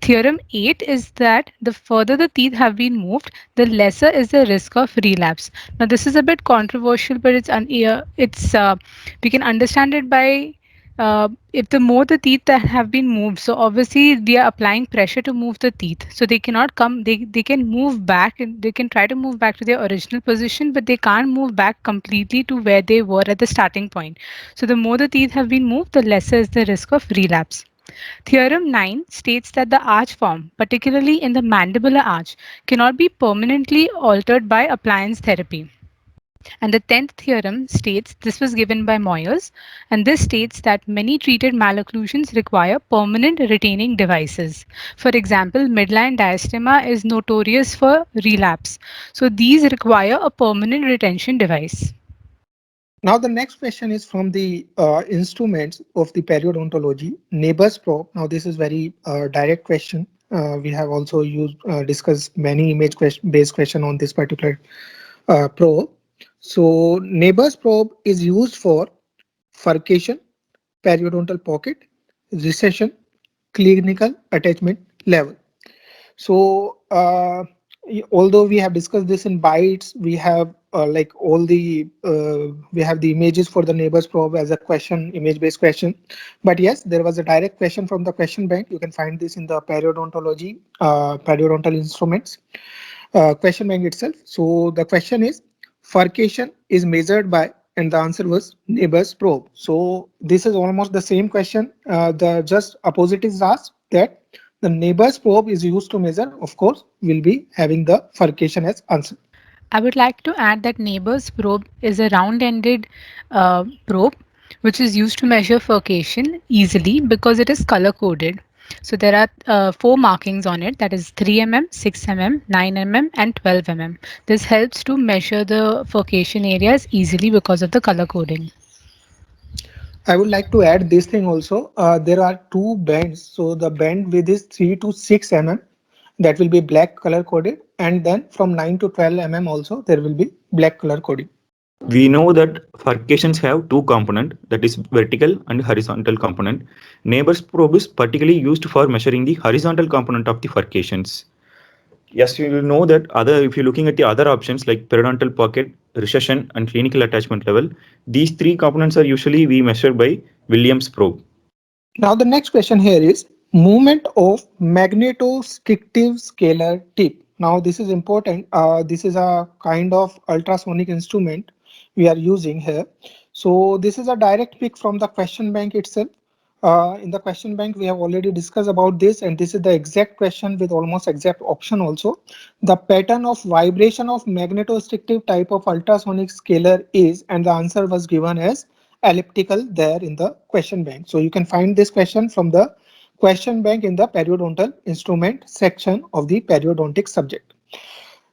Theorem 8 is that the further the teeth have been moved, the lesser is the risk of relapse. Now, this is a bit controversial, but we can understand it by if the more the teeth that have been moved, so obviously we are applying pressure to move the teeth, so they cannot come, they can move back and they can try to move back to their original position, but they can't move back completely to where they were at the starting point. So the more the teeth have been moved, the lesser is the risk of relapse. Theorem 9 states that the arch form, particularly in the mandibular arch, cannot be permanently altered by appliance therapy. And the 10th theorem states, this was given by Moyers, and this states that many treated malocclusions require permanent retaining devices. For example, midline diastema is notorious for relapse. So these require a permanent retention device. Now the next question is from the instruments of the periodontology, neighbors probe. Now this is very direct question. We have also discussed many based question on this particular probe. So neighbors probe is used for furcation, periodontal pocket, recession, clinical attachment level. So although we have discussed this in bytes, we have we have the images for the neighbors probe as a question, image-based question. But yes, there was a direct question from the question bank. You can find this in the periodontology, periodontal instruments question bank itself. So the question is, furcation is measured by, and the answer was neighbors probe. So this is almost the same question. The just opposite is asked, that the neighbors probe is used to measure, of course, will be having the furcation as answer. I would like to add that neighbors probe is a round-ended probe which is used to measure furcation easily because it is color-coded. So there are 4 markings on it, that is 3 mm, 6 mm, 9 mm and 12 mm. This helps to measure the furcation areas easily because of the color coding. I would like to add this thing also. There are 2 bands. So the band width is 3 to 6 mm. That will be black color coded, and then from 9 to 12 mm also there will be black color coding. We know that furcations have 2 components, that is vertical and horizontal component. Neighbors probe is particularly used for measuring the horizontal component of the furcations. Yes, you will know that if you're looking at the other options like periodontal pocket, recession, and clinical attachment level, these 3 components are usually we measured by Williams probe. Now the next question here is, Movement of magnetostrictive scalar tip. Now this is important. This is a kind of ultrasonic instrument we are using here. So this is a direct pick from the question bank itself. In the question bank, we have already discussed about this, and this is the exact question with almost exact option also. The pattern of vibration of magnetostrictive type of ultrasonic scalar is, and the answer was given as elliptical there in the question bank. So you can find this question from the question bank in the periodontal instrument section of the periodontic subject.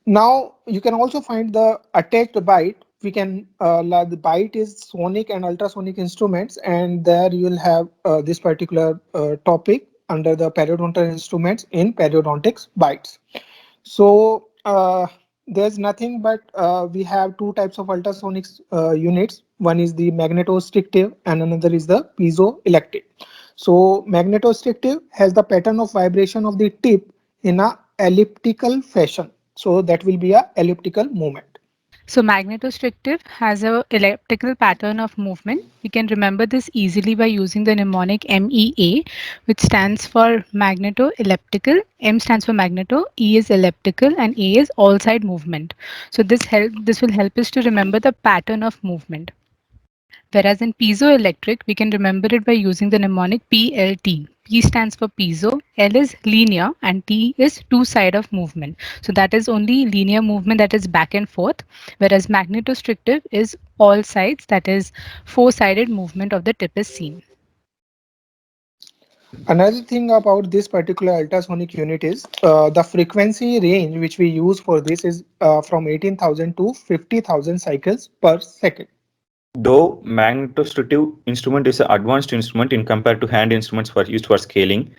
Now you can also find the attached bite. We can the bite is sonic and ultrasonic instruments, and there you will have this particular topic under the periodontal instruments in periodontics bites. So there's nothing but we have two types of ultrasonic units. One is the magnetostrictive and another is the piezoelectric. So magnetostrictive has the pattern of vibration of the tip in a elliptical fashion. So that will be a elliptical movement. So magnetostrictive has a elliptical pattern of movement. We can remember this easily by using the mnemonic MEA, which stands for magneto-elliptical. M stands for magneto, E is elliptical, and A is all side movement. So this will help us to remember the pattern of movement. Whereas in piezoelectric, we can remember it by using the mnemonic PLT. P stands for piezo, L is linear, and T is two-side of movement. So that is only linear movement, that is back and forth, whereas magnetostrictive is all sides, that is four-sided movement of the tip is seen. Another thing about this particular ultrasonic unit is the frequency range which we use for this is from 18,000 to 50,000 cycles per second. Though magnetostrictive instrument is an advanced instrument in compared to hand instruments for used for scaling,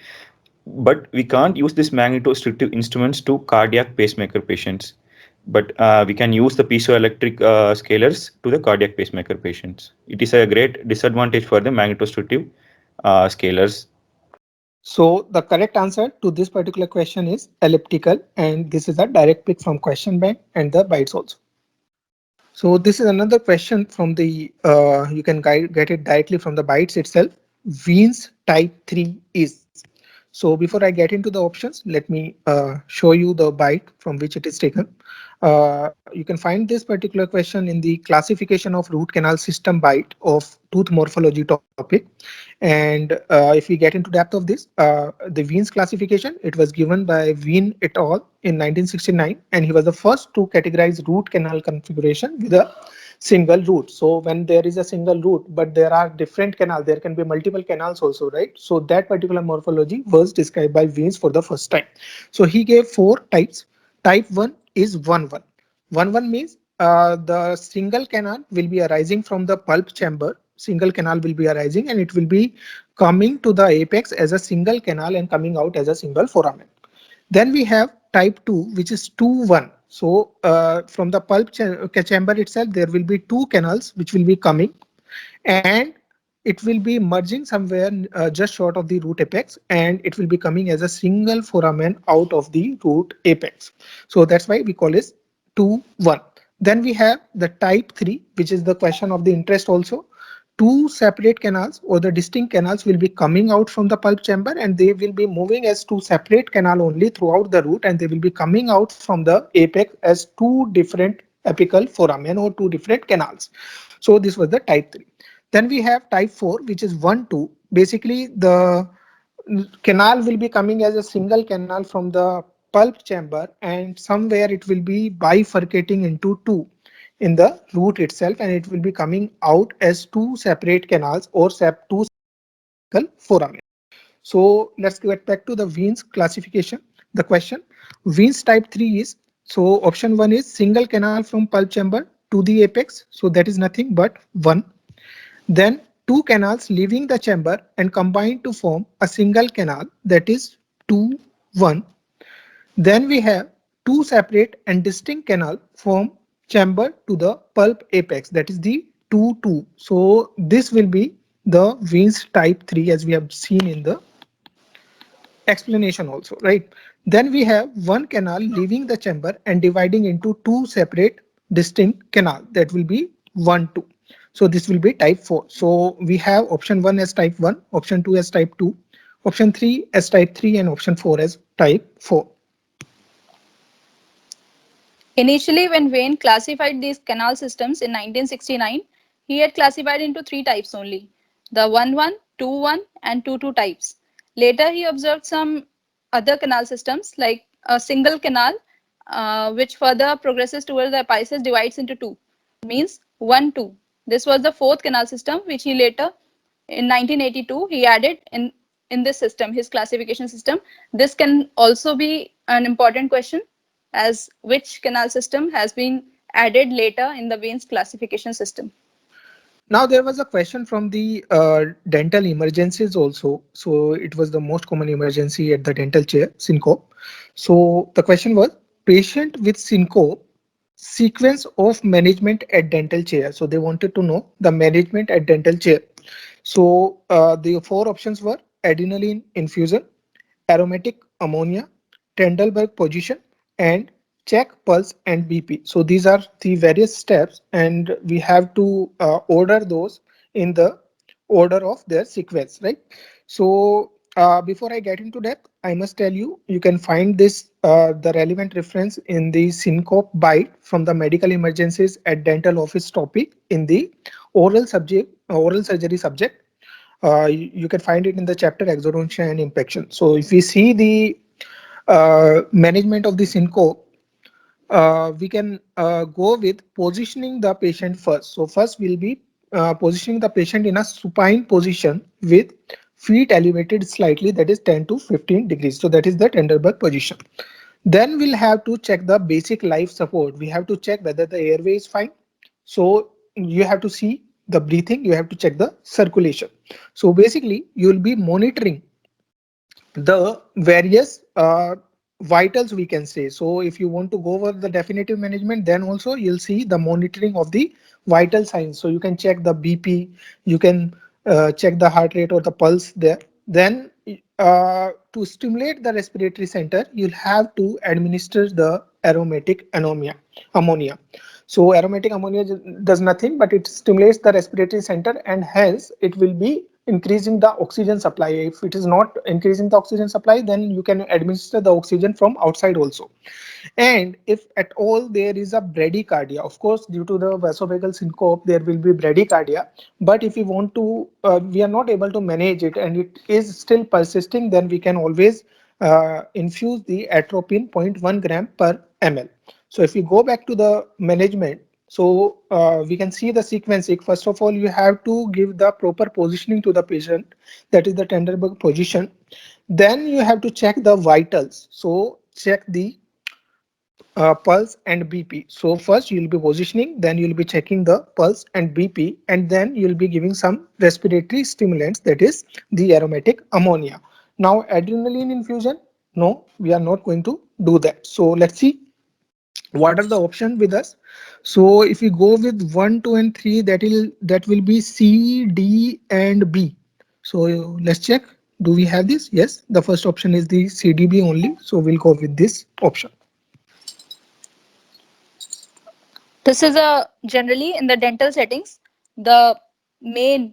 but we can't use this magnetostrictive instruments to cardiac pacemaker patients. But we can use the piezoelectric scalars to the cardiac pacemaker patients. It is a great disadvantage for the magnetostrictive scalars. So the correct answer to this particular question is elliptical, and this is a direct pick from question bank and the bytes also. So this is another question from the you can get it directly from the bytes itself. Wien's type 3 is. So before I get into the options, let me show you the byte from which it is taken. You can find this particular question in the classification of root canal system byte of tooth morphology topic. And if we get into depth of this, the Wien's classification, it was given by Wien et al. In 1969, and he was the first to categorize root canal configuration with a single root. So when there is a single root, but there are different canals, there can be multiple canals also, right? So that particular morphology was described by Wiens for the first time. So he gave four types. Type 1 is 1-1. 1-1 means the single canal will be arising from the pulp chamber. Single canal will be arising and it will be coming to the apex as a single canal and coming out as a single foramen. Then we have type 2, which is 2-1. So from the pulp chamber itself, there will be two canals which will be coming, and it will be merging somewhere just short of the root apex, and it will be coming as a single foramen out of the root apex. So that's why we call it 2-1. Then we have the type 3, which is the question of the interest also. Two separate canals or the distinct canals will be coming out from the pulp chamber, and they will be moving as two separate canal only throughout the root, and they will be coming out from the apex as two different apical foramen or two different canals. So this was the type 3. Then we have type 4, which is 1-2. Basically the canal will be coming as a single canal from the pulp chamber, and somewhere it will be bifurcating into two in the root itself, and it will be coming out as two separate canals or two foramen. So let's get back to the Wien's classification. The question, Wien's type 3 is, so option 1 is single canal from pulp chamber to the apex. So that is nothing but 1. Then two canals leaving the chamber and combine to form a single canal, that is 2-1. Then we have two separate and distinct canal from chamber to the pulp apex, that is the 2-2. So this will be the Wien's type 3 as we have seen in the explanation also, right? Then we have one canal leaving the chamber and dividing into two separate distinct canal, that will be 1-2. So this will be type 4. So we have option 1 as type 1, option 2 as type 2, Option 3 as type 3 and option 4 as type 4. Initially, when Vane classified these canal systems in 1969, he had classified into three types only, the 1-1, 2-1 and 2-2 types. Later, he observed some other canal systems like a single canal, which further progresses towards the apices, divides into two, means 1-2. This was the fourth canal system, which he later, in 1982, he added in this system, his classification system. This can also be an important question, as which canal system has been added later in the Vane's classification system. Now there was a question from the dental emergencies also. So it was the most common emergency at the dental chair, syncope. So the question was patient with syncope, sequence of management at dental chair. So they wanted to know the management at dental chair. So the four options were adrenaline infusion, aromatic ammonia, Trendelenburg position, and check pulse and BP. So these are the various steps, and we have to order those in the order of their sequence, right? So before I get into that, I must tell you, you can find this the relevant reference in the syncope bite from the medical emergencies at dental office topic in the oral surgery subject. You can find it in the chapter exodontia and impaction. So if we see the management of the syncope, we can go with positioning the patient first. So first we'll be positioning the patient in a supine position with feet elevated slightly, that is 10 to 15 degrees. So that is the Trendelenburg position. Then we'll have to check the basic life support. We have to check whether the airway is fine. So you have to see the breathing, you have to check the circulation. So basically you will be monitoring the various vitals, we can say. So if you want to go over the definitive management, then also you'll see the monitoring of the vital signs. So you can check the BP, you can check the heart rate or the pulse there. Then to stimulate the respiratory center, you'll have to administer the aromatic ammonia. So aromatic ammonia does nothing, but it stimulates the respiratory center, and hence it will be increasing the oxygen supply. If it is not increasing the oxygen supply, then you can administer the oxygen from outside also. And if at all there is a bradycardia, of course, due to the vasovagal syncope, there will be bradycardia. But if we want to, we are not able to manage it and it is still persisting, then we can always infuse the atropine 0.1 gram per ml. So if we go back to the management, so we can see the sequencing. First of all, you have to give the proper positioning to the patient, that is the Trendelenburg position. Then you have to check the vitals. So check the pulse and BP. So first you'll be positioning, then you'll be checking the pulse and BP, and then you'll be giving some respiratory stimulants, that is the aromatic ammonia. Now adrenaline infusion, no, we are not going to do that. So let's see what are the options with us. So if we go with 1, 2 and 3, that will be C, D and B. So let's check, do we have this? Yes, the first option is the CDB only, so we'll go with this option. This is a generally in the dental settings, the main,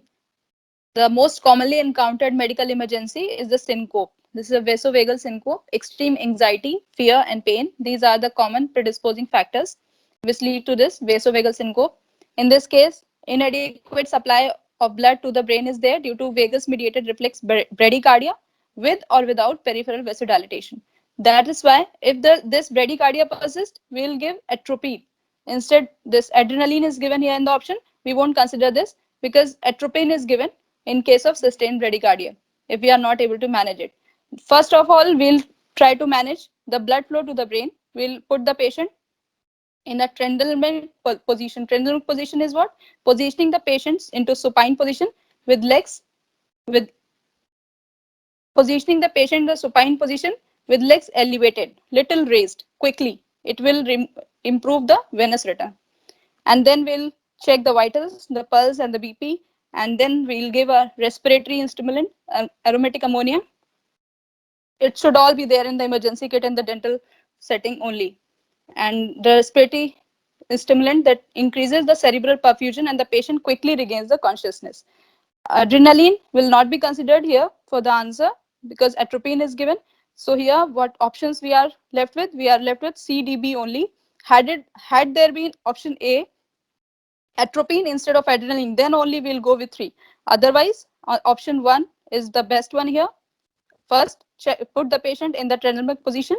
the most commonly encountered medical emergency is the syncope. This is a vasovagal syncope, extreme anxiety, fear, and pain. These are the common predisposing factors which lead to this vasovagal syncope. In this case, inadequate supply of blood to the brain is there due to vagus mediated reflex bradycardia with or without peripheral vasodilatation. That is why if this bradycardia persists, we will give atropine. Instead, this adrenaline is given here in the option. We won't consider this because atropine is given in case of sustained bradycardia if we are not able to manage it. First of all, we'll try to manage the blood flow to the brain. We'll put the patient in a Trendelenburg position. Trendelenburg position is what? Positioning the patients into supine position with legs, with positioning the patient in the supine position with legs elevated, little raised, quickly. It will improve the venous return. And then we'll check the vitals, the pulse and the BP, and then we'll give a respiratory stimulant, aromatic ammonia. It should all be there in the emergency kit in the dental setting only. And the respiratory stimulant that increases the cerebral perfusion and the patient quickly regains the consciousness. Adrenaline will not be considered here for the answer because atropine is given. So here, what options we are left with? We are left with C, D, B only. Had there been option A, atropine instead of adrenaline, then only we'll go with 3. Otherwise, option 1 is the best one here. First, put the patient in the treadmill position,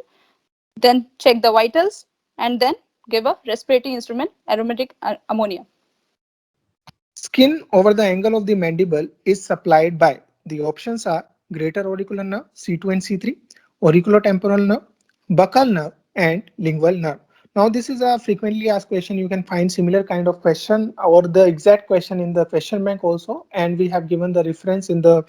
then check the vitals, and then give a respiratory instrument, aromatic ammonia. Skin over the angle of the mandible is supplied by, the options are greater auricular nerve C2 and C3, auriculotemporal nerve, buccal nerve, and lingual nerve. Now this is a frequently asked question. You can find similar kind of question or the exact question in the question bank also, and we have given the reference in the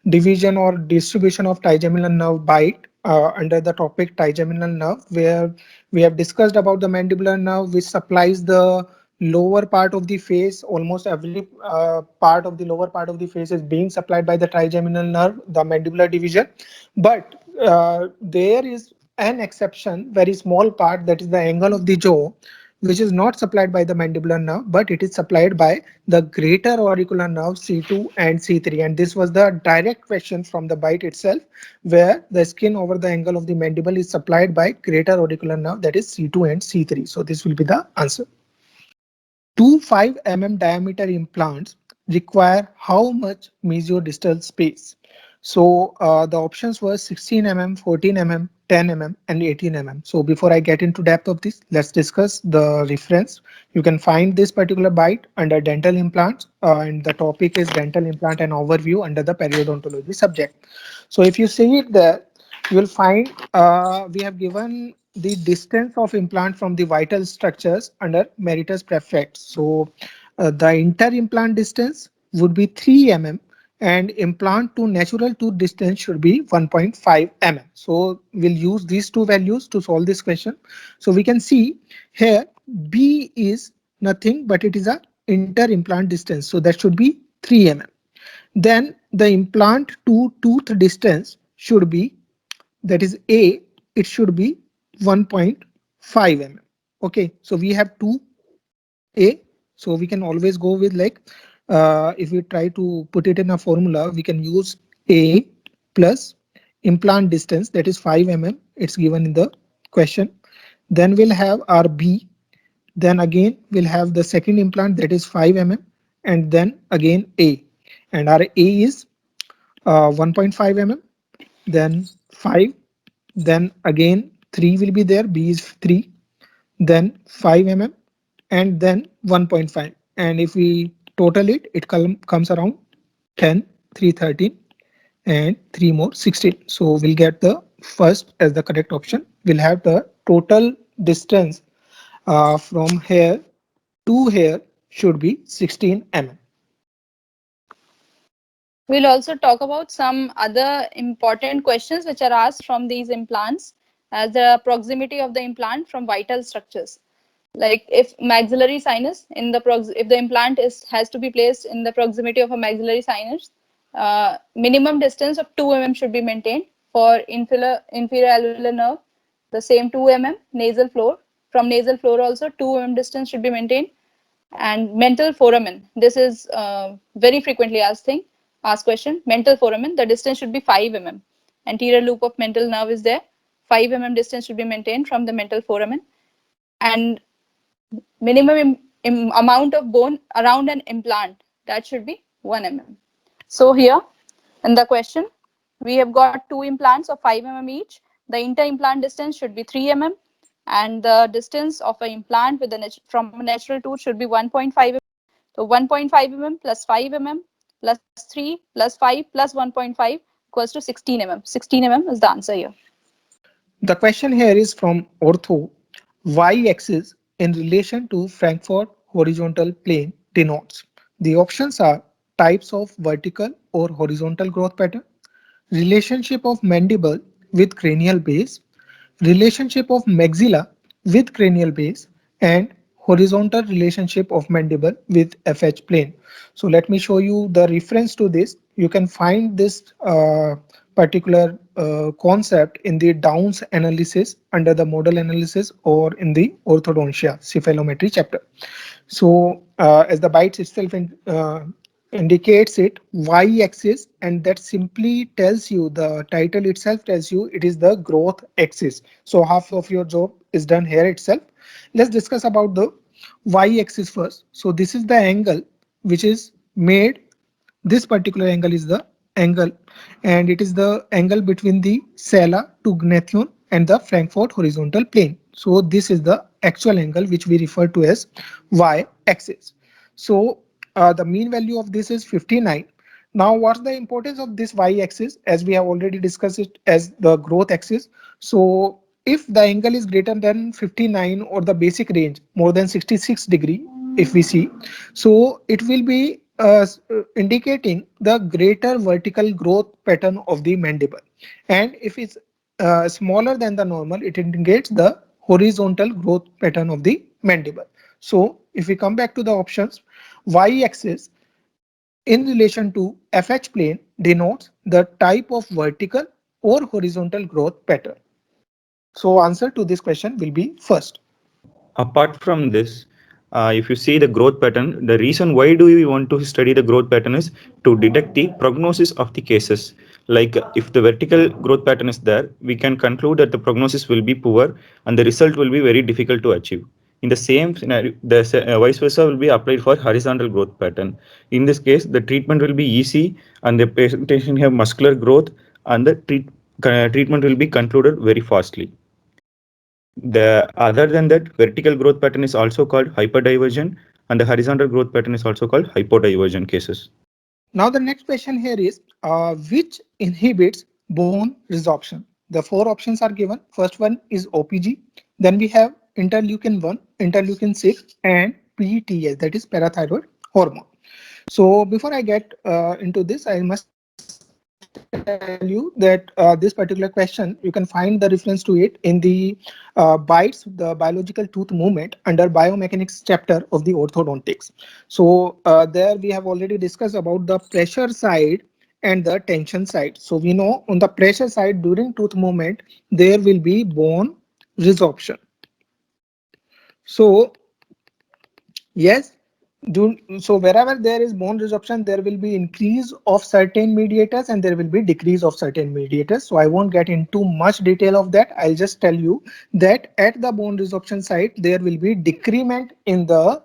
division or distribution of trigeminal nerve bite under the topic trigeminal nerve, where we have discussed about the mandibular nerve which supplies the lower part of the face. Almost every part of the lower part of the face is being supplied by the trigeminal nerve, the mandibular division. But there is an exception, very small part, that is the angle of the jaw, which is not supplied by the mandibular nerve, but it is supplied by the greater auricular nerve C2 and C3. And this was the direct question from the bite itself, where the skin over the angle of the mandible is supplied by greater auricular nerve, that is C2 and C3. So this will be the answer. Two 5 mm diameter implants require how much mesiodistal space? So the options were 16 mm, 14 mm, 10 mm, and 18 mm. So before I get into depth of this, let's discuss the reference. You can find this particular bite under dental implants, and the topic is dental implant and overview under the periodontology subject. So if you see it there, you will find we have given the distance of implant from the vital structures under Meritus prefect. So the inter-implant distance would be 3 mm and implant to natural tooth distance should be 1.5 mm. So we'll use these two values to solve this question. So we can see here B is nothing but it is a inter-implant distance. So that should be 3 mm. Then the implant to tooth distance should be, that is A, it should be 1.5 mm. Okay, so we have 2A. So we can always go with like, if we try to put it in a formula, we can use A plus implant distance, that is 5 mm. It's given in the question. Then we'll have our B. Then again, we'll have the second implant, that is 5 mm. And then again A. And our A is 1.5 mm. Then 5. Then again 3 will be there, B is 3, then 5 mm, and then 1.5. And if we total it, it comes around 10, 3, 13, and 3 more 16. So we'll get the first as the correct option. We'll have the total distance from here to here should be 16 mm. We'll also talk about some other important questions which are asked from these implants, as the proximity of the implant from vital structures. Like if maxillary sinus in the if the implant has to be placed in the proximity of a maxillary sinus, minimum distance of 2 mm should be maintained. For inferior alveolar nerve, the same 2 mm. Nasal floor, from nasal floor also 2 mm distance should be maintained. And mental foramen, this is very frequently asked question. Mental foramen, the distance should be 5 mm. Anterior loop of mental nerve is there. 5 mm distance should be maintained from the mental foramen. And minimum amount of bone around an implant, that should be 1 mm. So here in the question, we have got two implants of 5 mm each. The inter-implant distance should be 3 mm, and the distance of an implant with from a natural tooth should be 1.5 mm. So 1.5 mm plus 5 mm plus 3 plus 5 plus 1.5 equals to 16 mm. 16 mm is the answer here. The question here is from ortho. Y-axis in relation to Frankfurt horizontal plane denotes. The options are types of vertical or horizontal growth pattern, relationship of mandible with cranial base, relationship of maxilla with cranial base, and horizontal relationship of mandible with FH plane. So let me show you the reference to this. You can find this particular concept in the Downs analysis under the model analysis or in the orthodontia cephalometry chapter. So as the bites itself indicates it y-axis, and that simply tells you, the title itself tells you it is the growth axis. So half of your job is done here itself. Let's discuss about the y-axis first. So this is the angle which is made. This particular angle is the angle, and it is the angle between the Sela to Gnathion and the Frankfurt horizontal plane. So this is the actual angle which we refer to as y-axis. So the mean value of this is 59. Now what's the importance of this y-axis, as we have already discussed it as the growth axis. So if the angle is greater than 59, or the basic range more than 66 degree, if we see, so it will be indicating the greater vertical growth pattern of the mandible. And if it's smaller than the normal, it indicates the horizontal growth pattern of the mandible. So if we come back to the options, y-axis in relation to FH plane denotes the type of vertical or horizontal growth pattern. So answer to this question will be first. Apart from this, if you see the growth pattern, the reason why do we want to study the growth pattern is to detect the prognosis of the cases. Like if the vertical growth pattern is there, we can conclude that the prognosis will be poor and the result will be very difficult to achieve. In the same scenario, the vice versa will be applied for horizontal growth pattern. In this case, the treatment will be easy and the patient have muscular growth, and the treatment will be concluded very fastly. The other than that, vertical growth pattern is also called hyperdivergent, and the horizontal growth pattern is also called hypodivergent cases. Now the next question here is which inhibits bone resorption? The four options are given. First one is OPG. Then we have interleukin 1, interleukin 6, and PTS, that is parathyroid hormone. So before I get into this, I must tell you that this particular question, you can find the reference to it in the BITES, the biological tooth movement, under biomechanics chapter of the orthodontics. So there we have already discussed about the pressure side and the tension side. So we know on the pressure side during tooth movement, there will be bone resorption. So yes, so wherever there is bone resorption, there will be increase of certain mediators and there will be decrease of certain mediators. So I won't get into much detail of that. I'll just tell you that at the bone resorption site, there will be decrement in the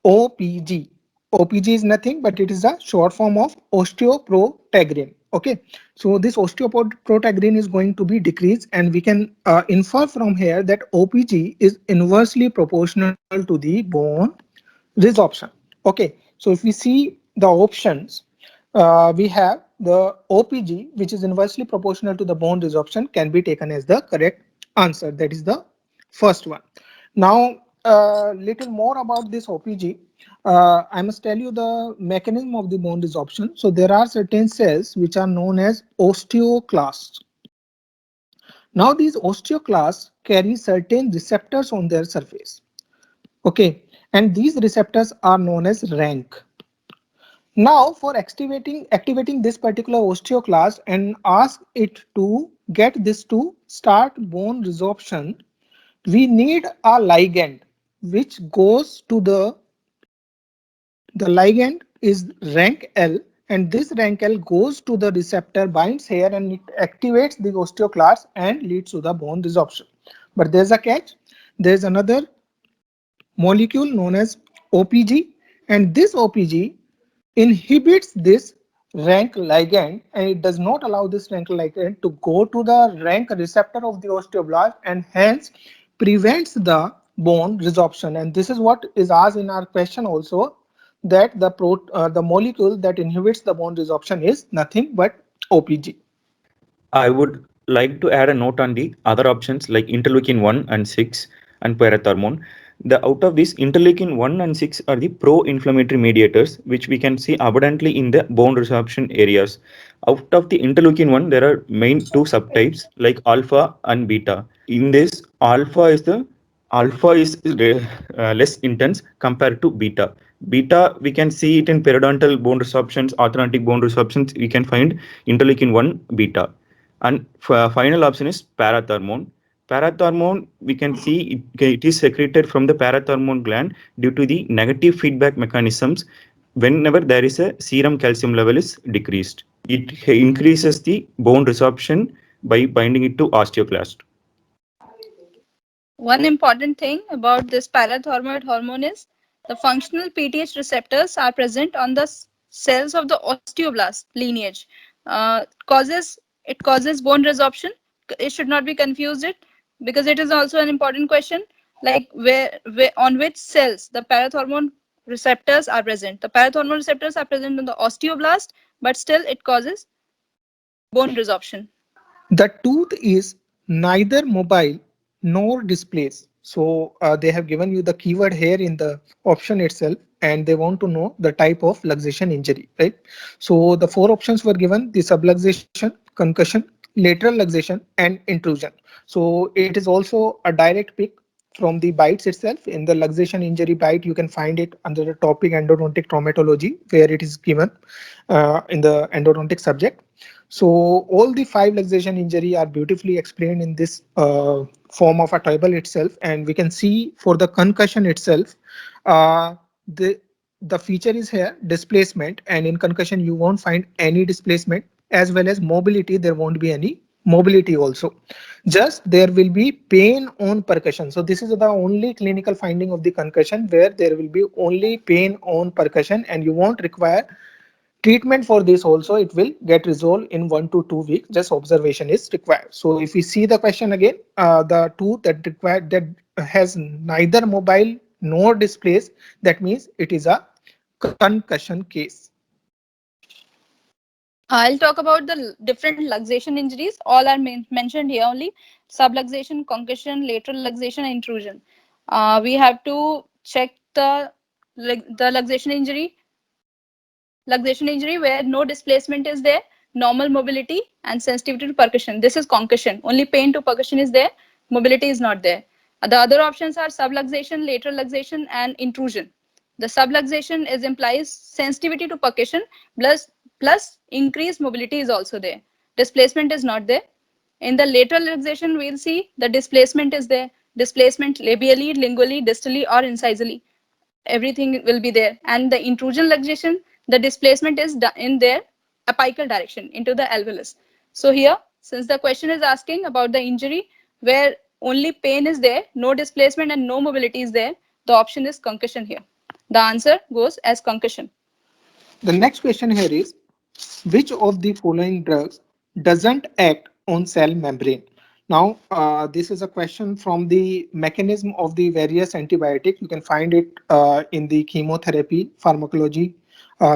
OPG. OPG is nothing but it is a short form of osteoprotagrin. Okay, so this osteoprotagrin is going to be decreased, and we can infer from here that OPG is inversely proportional to the bone resorption. Okay, so if we see the options, we have the OPG, which is inversely proportional to the bone resorption, can be taken as the correct answer. That is the first one. Now, little more about this OPG. I must tell you the mechanism of the bone resorption. So there are certain cells which are known as osteoclasts. Now these osteoclasts carry certain receptors on their surface. Okay, and these receptors are known as rank. Now for activating this particular osteoclast and ask it to get this to start bone resorption, we need a ligand which goes to the ligand is rank L, and this rank L goes to the receptor, binds here, and it activates the osteoclast and leads to the bone resorption. But there's a catch. There's another molecule known as OPG, and this OPG inhibits this rank ligand, and it does not allow this rank ligand to go to the rank receptor of the osteoblast, and hence prevents the bone resorption. And this is what is asked in our question also, that the molecule that inhibits the bone resorption is nothing but OPG. I would like to add a note on the other options like interleukin 1 and 6 and parathormone. The out of these, interleukin 1 and 6 are the pro-inflammatory mediators, which we can see abundantly in the bone resorption areas. Out of the interleukin 1, there are main two subtypes like alpha and beta. In this, alpha is less intense compared to beta. Beta, we can see it in periodontal bone resorptions, orthodontic bone resorptions. We can find interleukin 1 beta. And final option is parathormone. Parathormone, we can see it is secreted from the parathormone gland due to the negative feedback mechanisms whenever there is a serum calcium level is decreased. It increases the bone resorption by binding it to osteoclast. One important thing about this parathyroid hormone is the functional PTH receptors are present on the cells of the osteoblast lineage. It causes bone resorption. It should not be confused it because it is also an important question like where on which cells the parathormone receptors are present. The parathormone receptors are present on the osteoblast, but still it causes bone resorption. The tooth is neither mobile nor displays. So they have given you the keyword here in the option itself, and they want to know the type of luxation injury, right? So the four options were given: the subluxation, concussion, lateral luxation, and intrusion. So it is also a direct pick from the bites itself. In the luxation injury bite, you can find it under the topic endodontic traumatology, where it is given in the endodontic subject. So all the five luxation injury are beautifully explained in this form of a table itself, and we can see for the concussion itself, uh, the the feature is here displacement, and in concussion you won't find any displacement, as well as mobility there won't be any mobility also. Just there will be pain on percussion. So this is the only clinical finding of the concussion, where there will be only pain on percussion, and you won't require treatment for this also. It will get resolved in 1 to 2 weeks. Just observation is required. So if we see the question again, the tooth that required that has neither mobile nor displays, that means it is a concussion case. I'll talk about the different luxation injuries. All are mentioned here only. Subluxation, concussion, lateral luxation, and intrusion. We have to check the luxation injury where no displacement is there, normal mobility, and sensitivity to percussion. This is concussion. Only pain to percussion is there, mobility is not there. The other options are subluxation, lateral luxation, and intrusion. The subluxation is implies sensitivity to percussion plus increased mobility is also there. Displacement is not there. In the lateral luxation, we'll see the displacement is there. Displacement labially, lingually, distally, or incisally, everything will be there. And the intrusion luxation, the displacement is in their apical direction into the alveolus. So here, since the question is asking about the injury where only pain is there, no displacement and no mobility is there, the option is concussion here. The answer goes as concussion. The next question here is, which of the following drugs doesn't act on cell membrane? Now, this is a question from the mechanism of the various antibiotic. You can find it in the chemotherapy pharmacology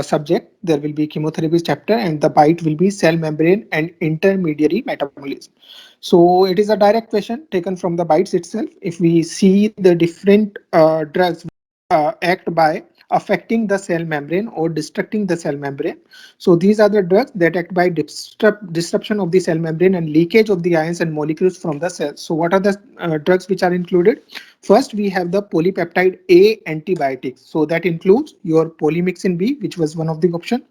subject. There will be chemotherapy chapter, and the bite will be cell membrane and intermediary metabolism. So it is a direct question taken from the bites itself. If we see the different drugs act by affecting the cell membrane or destructing the cell membrane. So these are the drugs that act by disruption of the cell membrane and leakage of the ions and molecules from the cells. So what are the drugs which are included? First, we have the polypeptide A antibiotics. So that includes your polymyxin B, which was one of the option.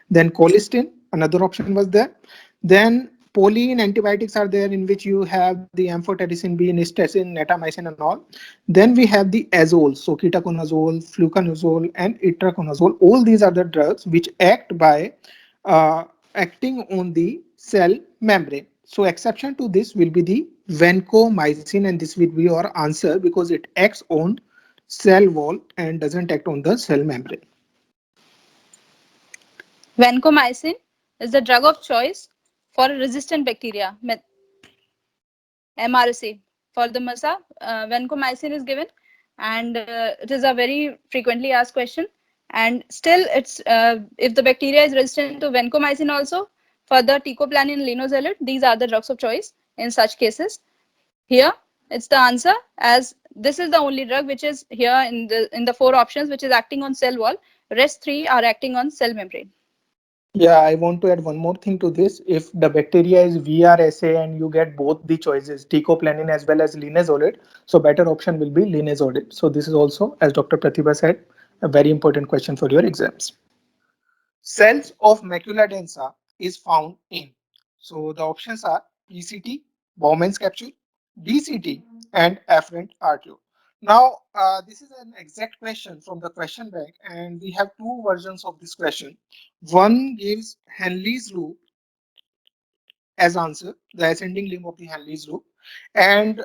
Then colistin, another option was there. Then Polyene antibiotics are there, in which you have the amphotericin B, nistacin, netamycin, and all. Then we have the azoles, so ketoconazole, fluconazole, and itraconazole. All these are the drugs which act by acting on the cell membrane. So exception to this will be the vancomycin, and this will be your answer because it acts on cell wall and doesn't act on the cell membrane. Vancomycin is the drug of choice for resistant bacteria, MRSA. For the MRSA, vancomycin is given, and it is a very frequently asked question. And still, it's if the bacteria is resistant to vancomycin also, for the teicoplanin, linezolid, these are the drugs of choice in such cases. Here, it's the answer, as this is the only drug which is here in the four options which is acting on cell wall. Rest three are acting on cell membrane. Yeah, I want to add one more thing to this. If the bacteria is VRSA and you get both the choices, teicoplanin as well as linezolid, so better option will be linezolid. So this is also, as Dr. Pratibha said, a very important question for your exams. Cells of macula densa is found in. So the options are PCT, Bowman's capsule, DCT, and afferent arteriole. Now, this is an exact question from the question bank, and we have two versions of this question. One gives Henley's loop as answer, the ascending limb of the Henley's loop. And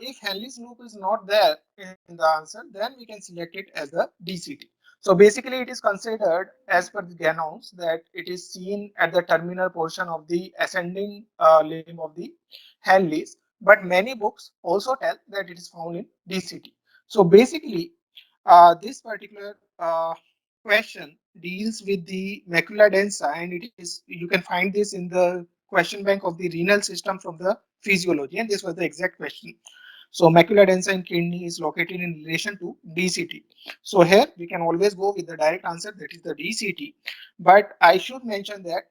if Henley's loop is not there in the answer, then we can select it as the DCT. So basically, it is considered as per the Ganons that it is seen at the terminal portion of the ascending limb of the Henley's. But many books also tell that it is found in DCT. So basically, this particular question deals with the macula densa, and it is you can find this in the question bank of the renal system from the physiology, and this was the exact question. So macula densa in kidney is located in relation to DCT. So here we can always go with the direct answer, that is the DCT. But I should mention that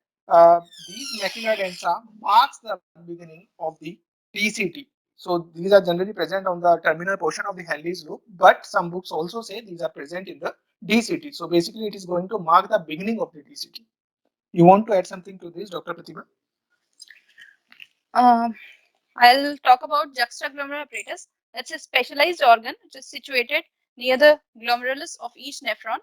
these macula densa marks the beginning of the DCT. So these are generally present on the terminal portion of the Henley's loop, but some books also say these are present in the DCT. So basically, it is going to mark the beginning of the DCT. You want to add something to this, Dr. Pratibha? Um, I'll talk about juxtaglomerular apparatus. That's a specialized organ which is situated near the glomerulus of each nephron.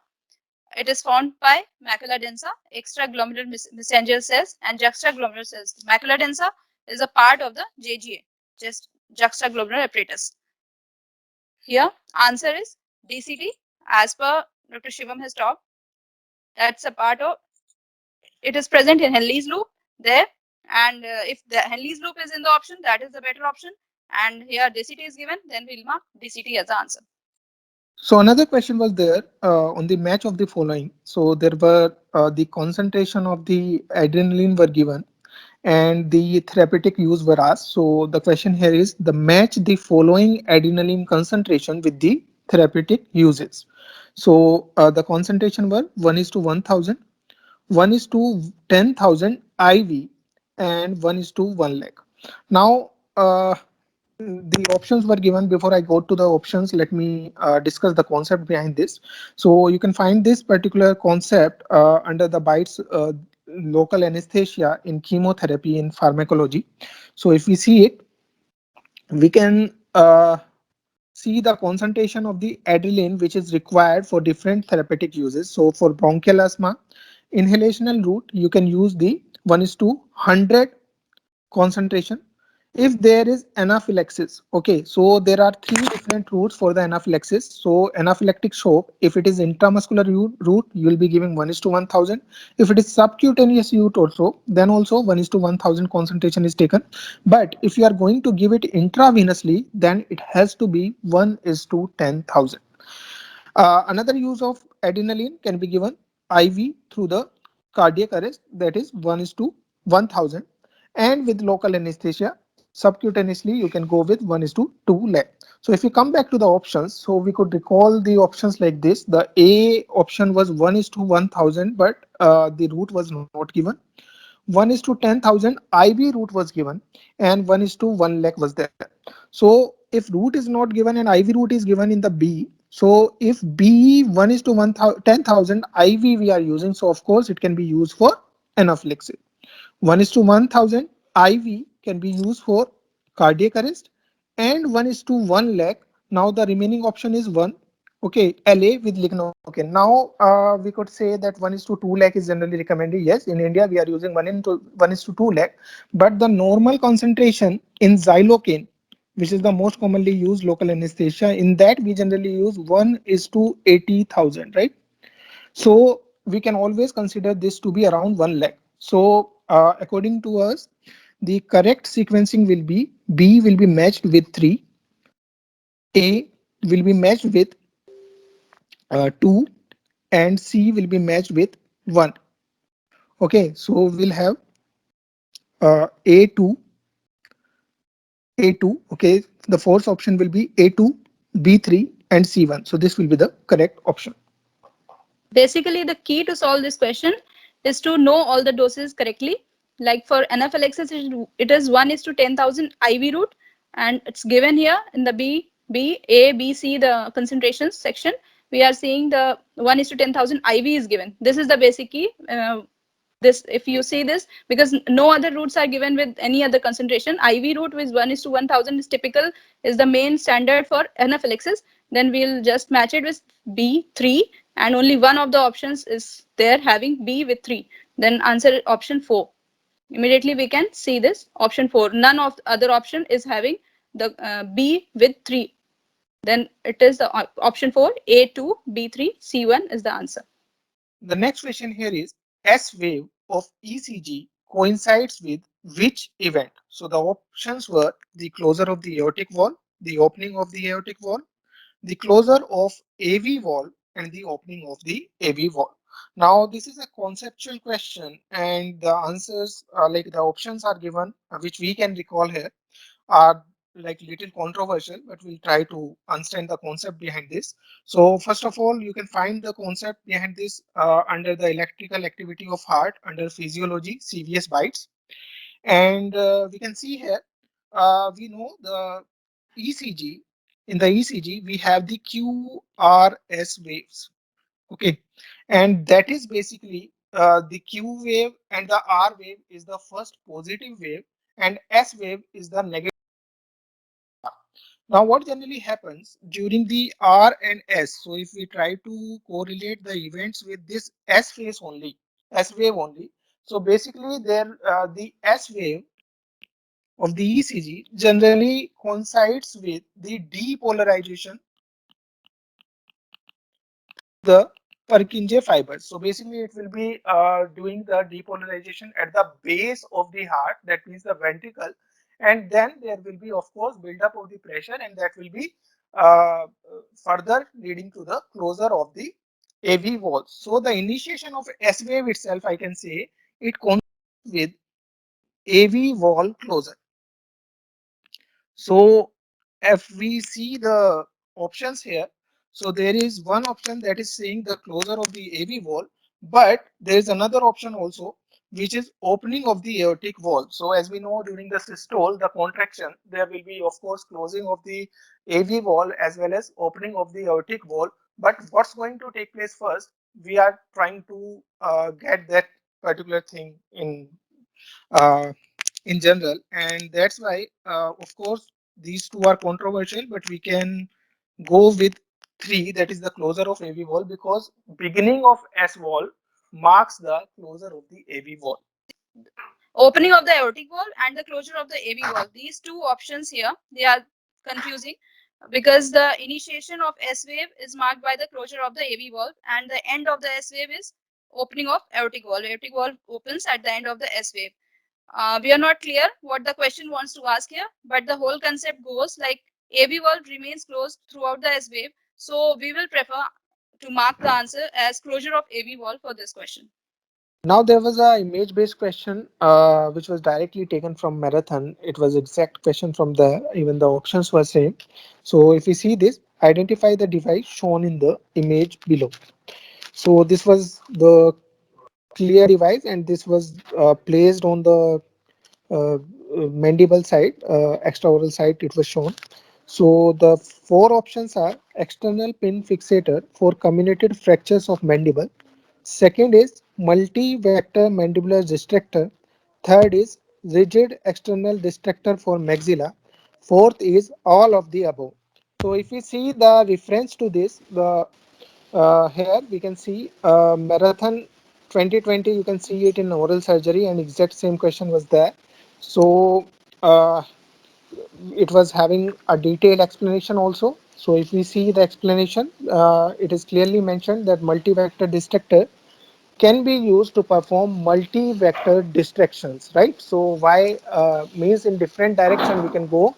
It is formed by macula densa, extraglomerular mesangial cells, and juxtaglomerular cells. Macula densa is a part of the JGA, just juxtaglomerular apparatus. Here, answer is DCT, as per Dr. Shivam has talked. That's a part of it is present in Henley's loop there, and if the Henley's loop is in the option, that is the better option. And here DCT is given, then we'll mark DCT as the answer. So another question was there on the match of the following. So there were the concentration of the adrenaline were given and the therapeutic use were asked. So the question here is the match the following adrenaline concentration with the therapeutic uses. So the concentration were 1 is to 1000, 1 is to 10,000 IV, and 1 is to 1 lakh. Now, the options were given. Before I go to the options, let me discuss the concept behind this. So you can find this particular concept under the BITES local anesthesia in chemotherapy in pharmacology. So if we see it, we can see the concentration of the adrenaline which is required for different therapeutic uses. So for bronchial asthma, inhalational route, you can use the 1 is to 100 concentration. If there is anaphylaxis, okay, so there are three different routes for the anaphylaxis. So anaphylactic shock, if it is intramuscular route, you will be giving 1 is to 1000. If it is subcutaneous route also, then also 1 is to 1000 concentration is taken. But if you are going to give it intravenously, then it has to be 1 is to 10,000. Another use of adrenaline can be given IV through the cardiac arrest, that is 1 is to 1000. And with local anesthesia, subcutaneously, you can go with 1 is to 2 lakh. So if you come back to the options, so we could recall the options like this. The A option was 1 is to 1000, but the route was not given. 1 is to 10,000 IV route was given, and 1 is to 1 lakh was there. So if route is not given and IV route is given in the B, so if B 1 is to 10,000 IV we are using, so of course it can be used for anaphylaxis. 1 is to 1000 IV can be used for cardiac arrest, and 1 is to 1 lakh. Now the remaining option is 1. Okay, LA with lignocaine. Now we could say that 1 is to 2 lakh is generally recommended. Yes, in India we are using 1 is to 2 lakh, but the normal concentration in xylocaine, which is the most commonly used local anesthesia, in that we generally use 1 is to 80,000, right? So we can always consider this to be around 1 lakh. So according to us, the correct sequencing will be B will be matched with 3, A will be matched with 2, and C will be matched with 1. Okay, so we'll have A2, A2. Okay, the fourth option will be A2, B3, and C1. So this will be the correct option. Basically, the key to solve this question is to know all the doses correctly. Like for anaphylaxis, it is 1 is to 10,000 IV route, and it's given here in the A, B, C, the concentrations section. We are seeing the 1 is to 10,000 IV is given. This is the basic key. This, if you see this, because no other routes are given with any other concentration. IV route with 1 is to 1000 is typical, is the main standard for anaphylaxis, then we'll just match it with B 3, and only one of the options is there having B with 3. Then answer option 4. Immediately we can see this option 4. None of the other option is having the B with 3. Then it is the option 4, A2, B3, C1 is the answer. The next question here is S wave of ECG coincides with which event? So the options were the closure of the aortic wall, the opening of the aortic wall, the closure of AV wall, and the opening of the AV wall. Now this is a conceptual question, and the answers like the options are given, which we can recall here, are like little controversial, but we'll try to understand the concept behind this. So first of all, you can find the concept behind this under the electrical activity of heart under physiology, CVS bytes. And we can see here, we know the ECG. In the ECG, we have the QRS waves. Okay, and that is basically the Q wave, and the R wave is the first positive wave, and S wave is the negative. Now, what generally happens during the R and S? So, if we try to correlate the events with this S phase only, S wave only. So, basically, there the S wave of the ECG generally coincides with the depolarization the Purkinje fibers. So basically, it will be doing the depolarization at the base of the heart, that means the ventricle, and then there will be, of course, buildup of the pressure, and that will be uh, further leading to the closure of the AV walls. So the initiation of S wave itself, I can say, it coincides with AV wall closure. So if we see the options here, so there is one option that is saying the closure of the AV wall, but there is another option also which is opening of the aortic wall. So as we know, during the systole, the contraction, there will be, of course, closing of the AV wall as well as opening of the aortic wall. But what's going to take place first? We are trying to get that particular thing uh, in general, and that's why of course these two are controversial, but we can go with 3, that is the closure of AV wall, because beginning of S wall marks the closure of the AV wall. Opening of the aortic wall and the closure of the AV wall. These two options here, they are confusing because the initiation of S wave is marked by the closure of the AV valve, and the end of the S wave is opening of aortic valve. Aortic valve opens at the end of the S wave. We are not clear what the question wants to ask here, but the whole concept goes like AV valve remains closed throughout the S wave. So we will prefer to mark the answer as closure of AV valve for this question. Now there was a image based question which was directly taken from marathon. It was exact question from there, even the options were same. So if we see this, identify the device shown in the image below. So this was the clear device, and this was placed on the mandible side, extraoral side, it was shown. So the 4 options are external pin fixator for comminuted fractures of mandible. Second is multi-vector mandibular distractor. Third is rigid external distractor for maxilla. Fourth is all of the above. So if we see the reference to this, the here we can see marathon 2020. You can see it in oral surgery, and exact same question was there. So it was having a detailed explanation also. So if we see the explanation, it is clearly mentioned that multi-vector distractor can be used to perform multi-vector distractions, right? So why means in different direction we can go,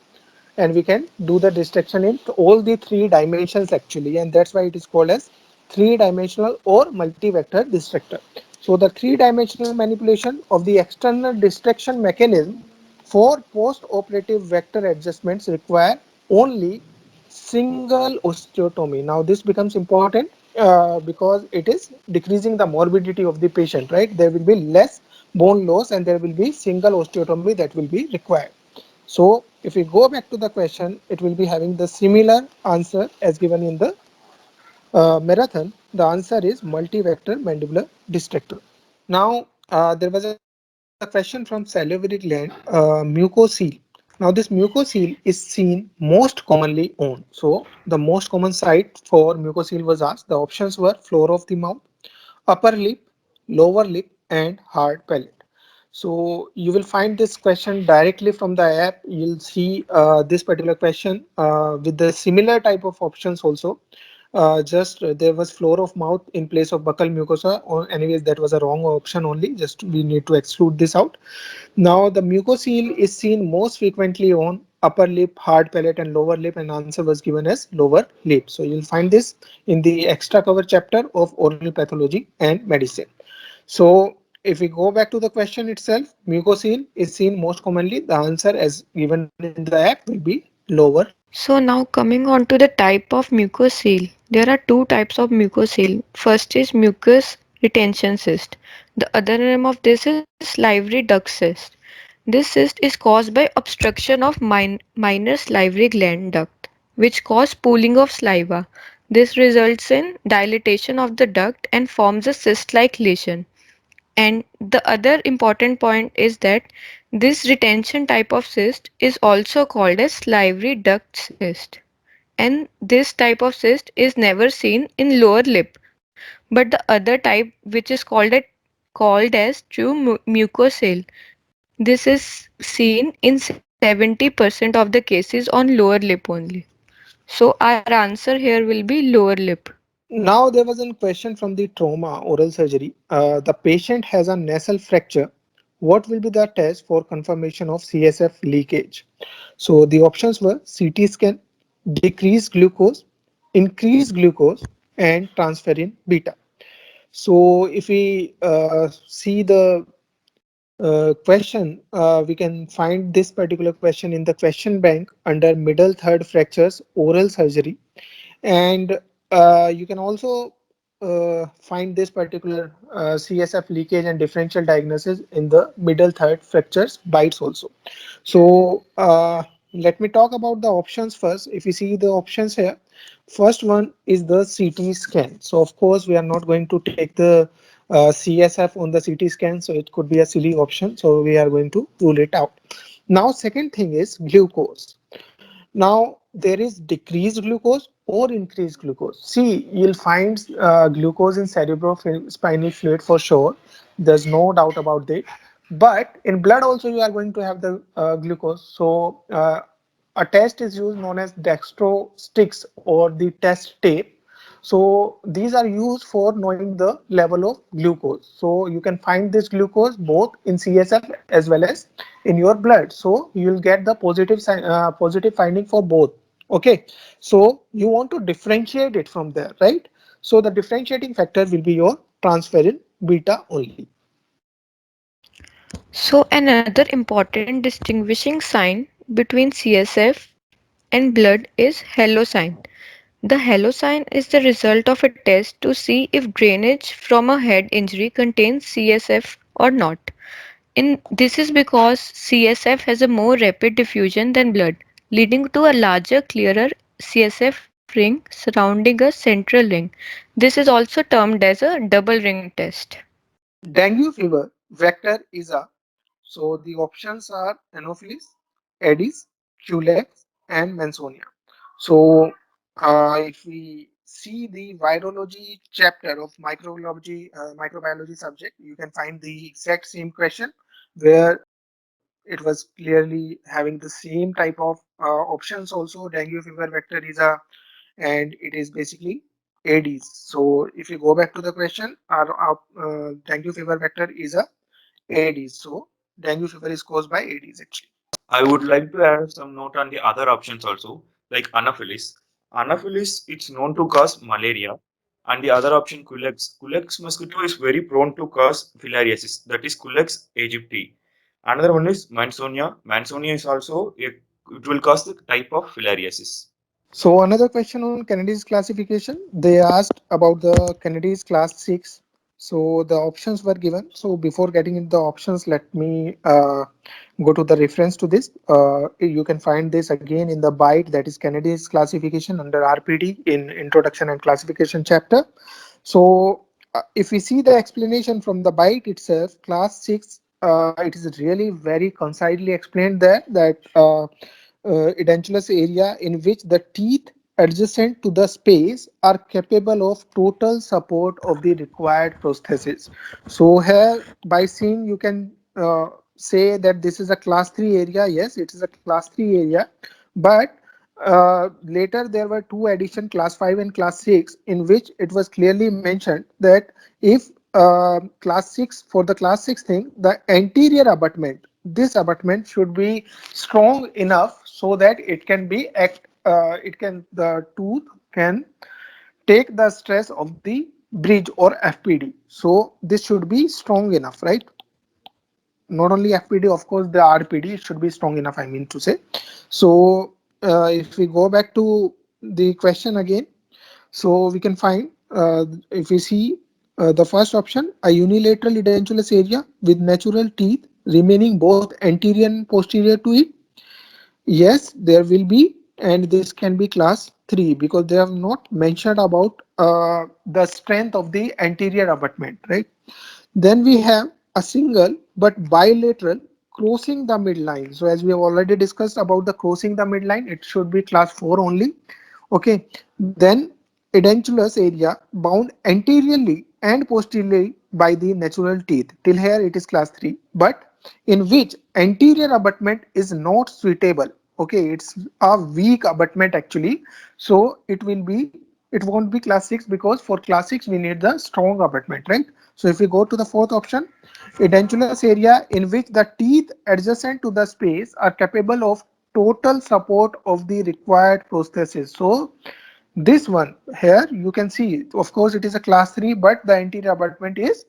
and we can do the distraction in all the 3 dimensions actually, and that's why it is called as 3-dimensional or multi-vector distractor. So the 3-dimensional manipulation of the external distraction mechanism for post-operative vector adjustments require only single osteotomy. Now this becomes important because it is decreasing the morbidity of the patient, right? There will be less bone loss, and there will be single osteotomy that will be required. So if we go back to the question, it will be having the similar answer as given in the marathon. The answer is multi-vector mandibular distractor. Now there was a question from salivary gland mucocele. Now this mucocele is seen most commonly on. So the most common site for mucocele was asked. The options were floor of the mouth, upper lip, lower lip, and hard palate. So you will find this question directly from the app. You'll see this particular question with the similar type of options also. Just there was floor of mouth in place of buccal mucosa. Or anyways, that was a wrong option only. Just we need to exclude this out. Now the mucocele is seen most frequently on upper lip, hard palate, and lower lip, and answer was given as lower lip. So you'll find this in the extra cover chapter of oral pathology and medicine. So if we go back to the question itself, mucocele is seen most commonly. The answer as given in the app will be lower lip. So now coming on to the type of mucocele. There are two types of mucocele. First is mucus retention cyst. The other name of this is salivary duct cyst. This cyst is caused by obstruction of minor salivary gland duct, which cause pooling of saliva. This results in dilatation of the duct and forms a cyst-like lesion. And the other important point is that this retention type of cyst is also called as salivary duct cyst. And this type of cyst is never seen in lower lip, but the other type, which is called as true mucocele, this is seen in 70% of the cases on lower lip only. So our answer here will be lower lip. Now there was a question from the trauma oral surgery. The patient has a nasal fracture. What will be the test for confirmation of CSF leakage? So the options were CT scan, decreased glucose, increased glucose, and transferrin beta. So if we see the question, we can find this particular question in the question bank under middle third fractures oral surgery, and you can also find this particular CSF leakage and differential diagnosis in the middle third fractures bites also. So let me talk about the options first. If you see the options here, first one is the CT scan. So of course we are not going to take the CSF on the CT scan, so it could be a silly option. So we are going to rule it out. Now second thing is glucose. Now there is decreased glucose or increased glucose. See, you'll find glucose in cerebrospinal fluid for sure. There's no doubt about that. But in blood also you are going to have the glucose. So a test is used known as dextro sticks or the test tape. So these are used for knowing the level of glucose. So you can find this glucose both in CSF as well as in your blood. So you will get the positive finding for both. Okay. So you want to differentiate it from there, right? So the differentiating factor will be your transferrin beta only. So another important distinguishing sign between CSF and blood is halo sign. The halo sign is the result of a test to see if drainage from a head injury contains CSF or not. This is because CSF has a more rapid diffusion than blood, leading to a larger, clearer CSF ring surrounding a central ring. This is also termed as a double ring test. Dengue fever vector is a. So the options are Anopheles, Aedes, Culex, and Mansonia. So if we see the virology chapter of microbiology subject, you can find the exact same question where it was clearly having the same type of options also. Dengue fever vector is a, and it is basically Aedes. So if you go back to the question, our dengue fever vector is a Aedes. So dengue fever is caused by Aedes actually. I would like to add some note on the other options also, like Anopheles. Anopheles, it's known to cause malaria, and the other option, Culex. Culex mosquito is very prone to cause filariasis, that is Culex aegypti. Another one is Mansonia. Mansonia is also it will cause the type of filariasis. So another question on Kennedy's classification. They asked about the Kennedy's class 6. So the options were given. So before getting into the options, let me go to the reference to this. You can find this again in the BITE, that is Kennedy's classification under RPD in Introduction and Classification chapter. So if we see the explanation from the BITE itself, class 6 it is really very concisely explained there that edentulous area in which the teeth adjacent to the space are capable of total support of the required prosthesis. So here by seeing you can say that this is a class 3 area. Yes, it is a class 3 area, but later there were two addition, class 5 and class 6, in which it was clearly mentioned that if class 6, for the class 6 thing, the anterior abutment, this abutment should be strong enough so that it can be it can, the tooth can take the stress of the bridge or FPD. So this should be strong enough, right? Not only FPD, of course, the RPD should be strong enough, I mean to say. So if we go back to the question again, so we can find, if we see the first option, a unilateral edentulous area with natural teeth remaining both anterior and posterior to it. Yes, there will be, and this can be class 3 because they have not mentioned about the strength of the anterior abutment, right? Then we have a single but bilateral crossing the midline. So as we have already discussed about the crossing the midline, it should be class 4 only. Okay. Then edentulous area bound anteriorly and posteriorly by the natural teeth. Till here it is class 3, but in which anterior abutment is not suitable. Okay, it's a weak abutment actually. So it won't be class 6 because for class 6 we need the strong abutment, right? So if we go to the fourth option, edentulous area in which the teeth adjacent to the space are capable of total support of the required prosthesis. So this one here you can see, of course it is a class 3, but the anterior abutment is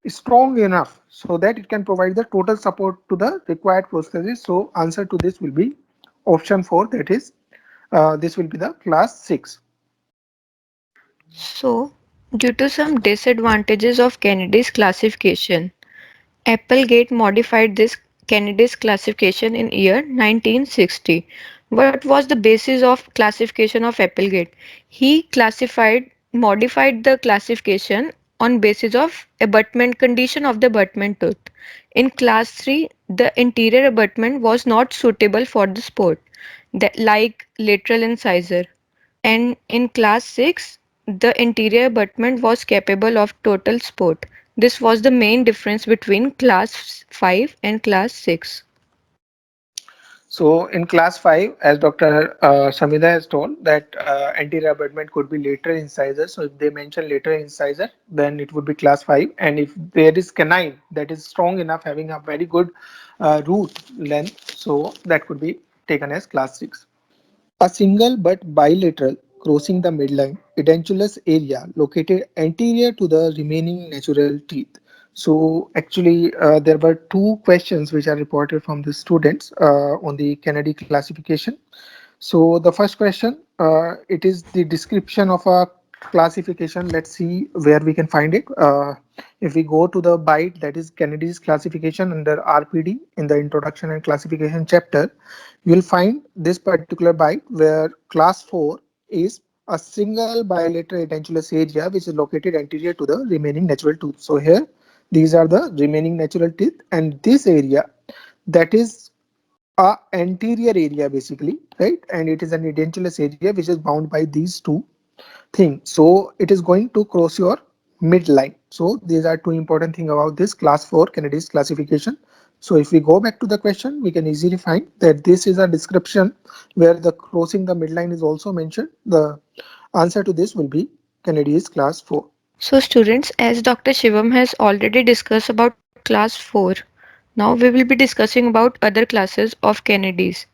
strong enough so that it can provide the total support to the required prosthesis. So answer to this will be option 4, that is this will be the class 6. So, due to some disadvantages of Kennedy's classification, Applegate modified this Kennedy's classification in year 1960. What was the basis of classification of Applegate? He modified the classification on basis of abutment condition of the abutment tooth. In class 3, the interior abutment was not suitable for the sport, like lateral incisor, and in class 6 the interior abutment was capable of total support. This was the main difference between class 5 and class 6. So in class 5, as Dr. Samida has told, that anterior abutment could be lateral incisor. So if they mention lateral incisor, then it would be class 5. And if there is canine that is strong enough, having a very good root length, so that could be taken as class 6. A single but bilateral crossing the midline edentulous area located anterior to the remaining natural teeth. So actually there were two questions which are reported from the students on the Kennedy classification. So the first question, it is the description of a classification. Let's see where we can find it. If we go to the byte, that is Kennedy's classification under RPD in the introduction and classification chapter, you will find this particular byte where class 4 is a single bilateral edentulous area which is located anterior to the remaining natural tooth. So here these are the remaining natural teeth, and this area, that is a anterior area basically, right? And it is an edentulous area which is bound by these two things. So it is going to cross your midline. So these are two important things about this class 4 Kennedy's classification. So if we go back to the question, we can easily find that this is a description where the crossing the midline is also mentioned. The answer to this will be Kennedy's class 4. So students, as Dr. Shivam has already discussed about class 4, now we will be discussing about other classes of Kennedys.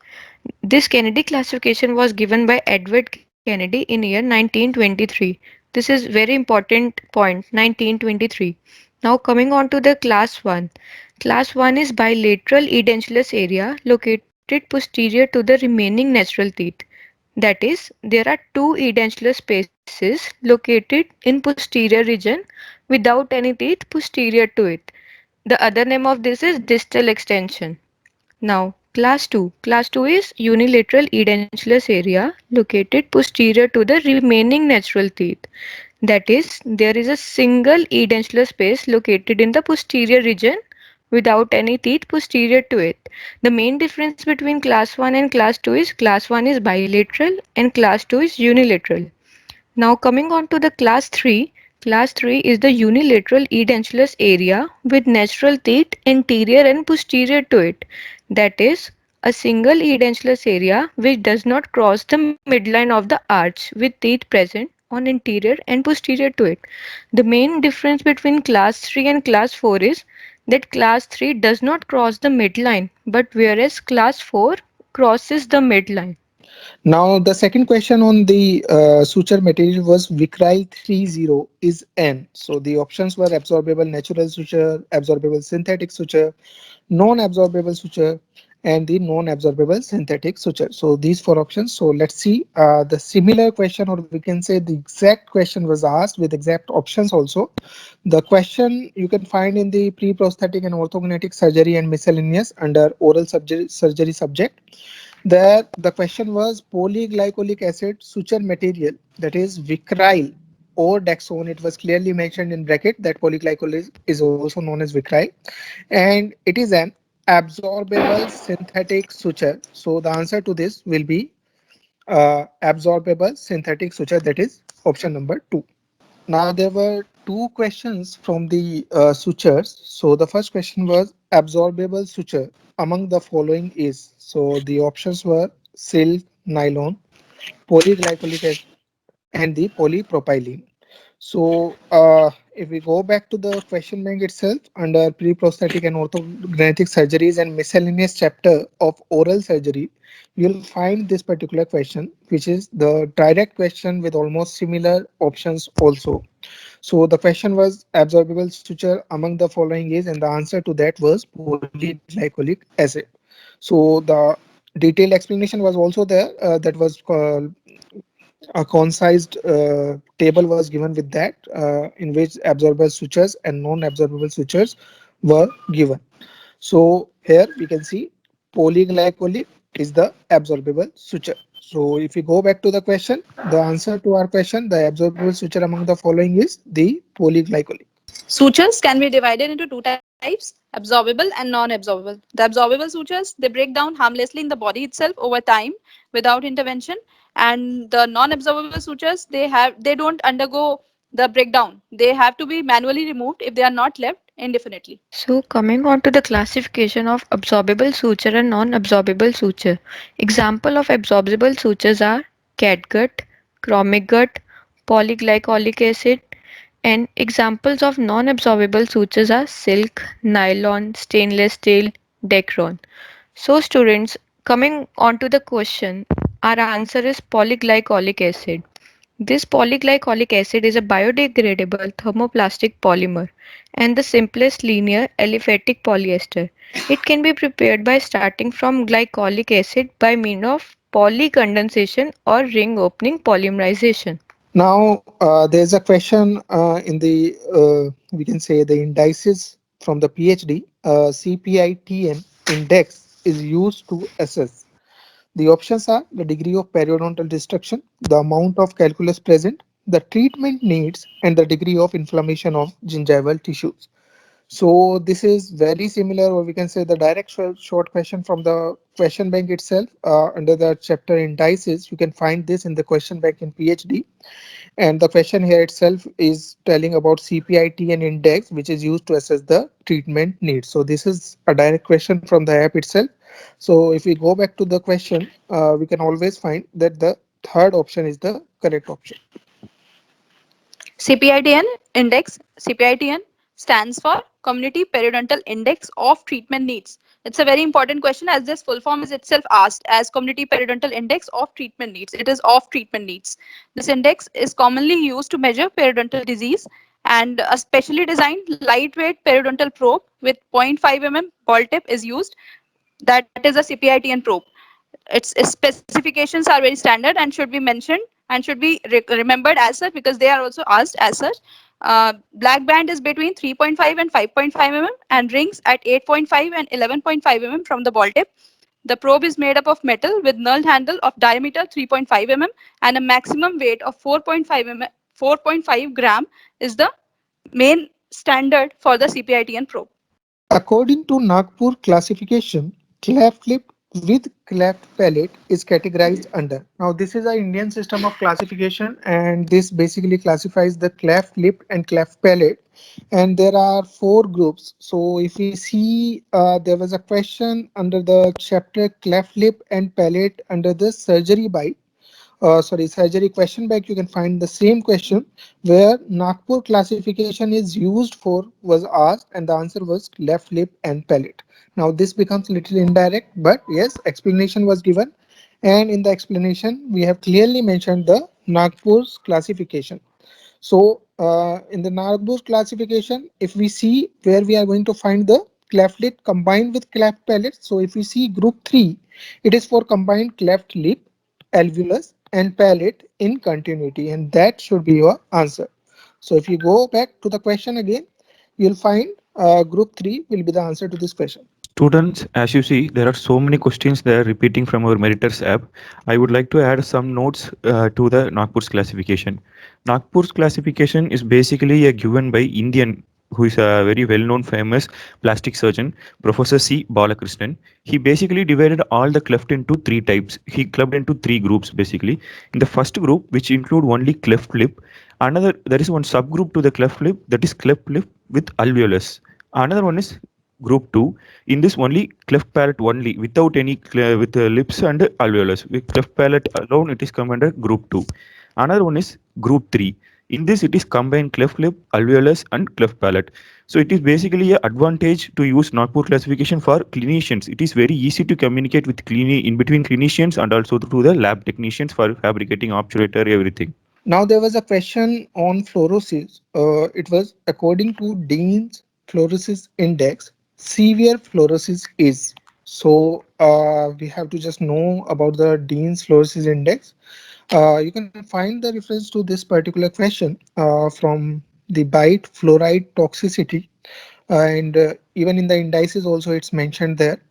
This Kennedy classification was given by Edward Kennedy in year 1923. This is very important point, 1923. Now coming on to the class 1. Class 1 is bilateral edentulous area located posterior to the remaining natural teeth. That is, there are two edentulous spaces located in posterior region without any teeth posterior to it. The other name of this is distal extension. Now, class 2. Class 2 is unilateral edentulous area located posterior to the remaining natural teeth. That is, there is a single edentulous space located in the posterior region without any teeth posterior to it. The main difference between class 1 and class 2 is class 1 is bilateral and class 2 is unilateral. Now coming on to the class 3 is the unilateral edentulous area with natural teeth anterior and posterior to it. That is, a single edentulous area which does not cross the midline of the arch with teeth present on anterior and posterior to it. The main difference between class 3 and class 4 is that class 3 does not cross the midline, but whereas class 4 crosses the midline. Now, the second question on the suture material was Vicryl 30 is N. So the options were absorbable natural suture, absorbable synthetic suture, non-absorbable suture, and the non-absorbable synthetic suture. So these four options. So let's see the similar question, or we can say the exact question was asked with exact options also. The question you can find in the pre-prosthetic and orthognathic surgery and miscellaneous under oral surgery subject. There, the question was polyglycolic acid suture material, that is Vicryl or Dexone. It was clearly mentioned in bracket that polyglycol is also known as Vicryl, and it is an absorbable synthetic suture. So the answer to this will be absorbable synthetic suture, that is option number 2. Now there were two questions from the sutures. So the first question was absorbable suture among the following is. So the options were silk, nylon, polyglycolic acid, and the polypropylene. So if we go back to the question bank itself under pre-prosthetic and orthognathic surgeries and miscellaneous chapter of oral surgery, you'll find this particular question, which is the direct question with almost similar options also. So the question was absorbable suture among the following is, and the answer to that was polyglycolic acid. So the detailed explanation was also there. That was a concised table was given with that, in which absorbable sutures and non-absorbable sutures were given. So here we can see polyglycolic is the absorbable suture. So if we go back to the question, the answer to our question, the absorbable suture among the following is the polyglycolic. Sutures can be divided into two types, absorbable and non-absorbable. The absorbable sutures, they break down harmlessly in the body itself over time without intervention, and the non-absorbable sutures, they don't undergo the breakdown. They have to be manually removed if they are not left indefinitely. So, coming on to the classification of absorbable suture and non-absorbable suture. Example of absorbable sutures are catgut, chromic gut, polyglycolic acid, and examples of non-absorbable sutures are silk, nylon, stainless steel, Dacron. So, students, coming on to the question, our answer is polyglycolic acid. This polyglycolic acid is a biodegradable thermoplastic polymer and the simplest linear aliphatic polyester. It can be prepared by starting from glycolic acid by means of polycondensation or ring opening polymerization. Now there's a question in the we can say the indices from the PhD. CPITN index is used to assess. The options are the degree of periodontal destruction, the amount of calculus present, the treatment needs, and the degree of inflammation of gingival tissues. So this is very similar, or we can say the direct short question from the question bank itself. Under the chapter indices, you can find this in the question bank in PhD. And the question here itself is telling about CPIT and index, which is used to assess the treatment needs. So this is a direct question from the app itself. So if we go back to the question, we can always find that the third option is the correct option. CPITN index, CPITN stands for Community Periodontal Index of Treatment Needs. It's a very important question as this full form is itself asked as Community Periodontal Index of Treatment Needs. It is of treatment needs. This index is commonly used to measure periodontal disease, and a specially designed lightweight periodontal probe with 0.5 mm ball tip is used. That is a CPITN probe. Its specifications are very standard and should be mentioned and should be remembered as such because they are also asked as such. Black band is between 3.5 and 5.5 mm and rings at 8.5 and 11.5 mm from the ball tip. The probe is made up of metal with null handle of diameter 3.5 mm and a maximum weight of 4.5 mm, 4.5 gram is the main standard for the CPITN probe. According to Nagpur classification, cleft lip with cleft palate is categorized under. Now, this is an Indian system of classification, and this basically classifies the cleft lip and cleft palate. And there are four groups. So, if we see, there was a question under the chapter cleft lip and palate under the surgery by surgery question bank. You can find the same question where Nagpur classification is used for was asked, and the answer was left lip and palate. Now this becomes little indirect, but yes, explanation was given, and in the explanation we have clearly mentioned the Nagpur's classification. So in the Nagpur classification, if we see where we are going to find the cleft lip combined with cleft palate. So if we see group 3, it is for combined cleft lip, alveolus and palate in continuity, and that should be your answer. So if you go back to the question again, you'll find group 3 will be the answer to this question. Students, as you see, there are so many questions there repeating from our Meriters app. I would like to add some notes to the Nagpur's classification. Nagpur's classification is basically a given by Indian, who is a very well-known famous plastic surgeon, Professor C. Balakrishnan. He basically divided all the cleft into three types. He clubbed into three groups basically. In the first group, which include only cleft lip, another there is one subgroup to the cleft lip, that is cleft lip with alveolus. Another one is group 2. In this only cleft palate only, without any with lips and alveolus. With cleft palate alone, it is come under group 2. Another one is group 3. In this, it is combined cleft lip, alveolus, and cleft palate. So it is basically an advantage to use Nagpur classification for clinicians. It is very easy to communicate with in between clinicians and also to the lab technicians for fabricating obturator everything. Now there was a question on fluorosis. It was according to Dean's fluorosis index, severe fluorosis is. So we have to just know about the Dean's fluorosis index. You can find the reference to this particular question from the bite fluoride toxicity, and even in the indices also it's mentioned there.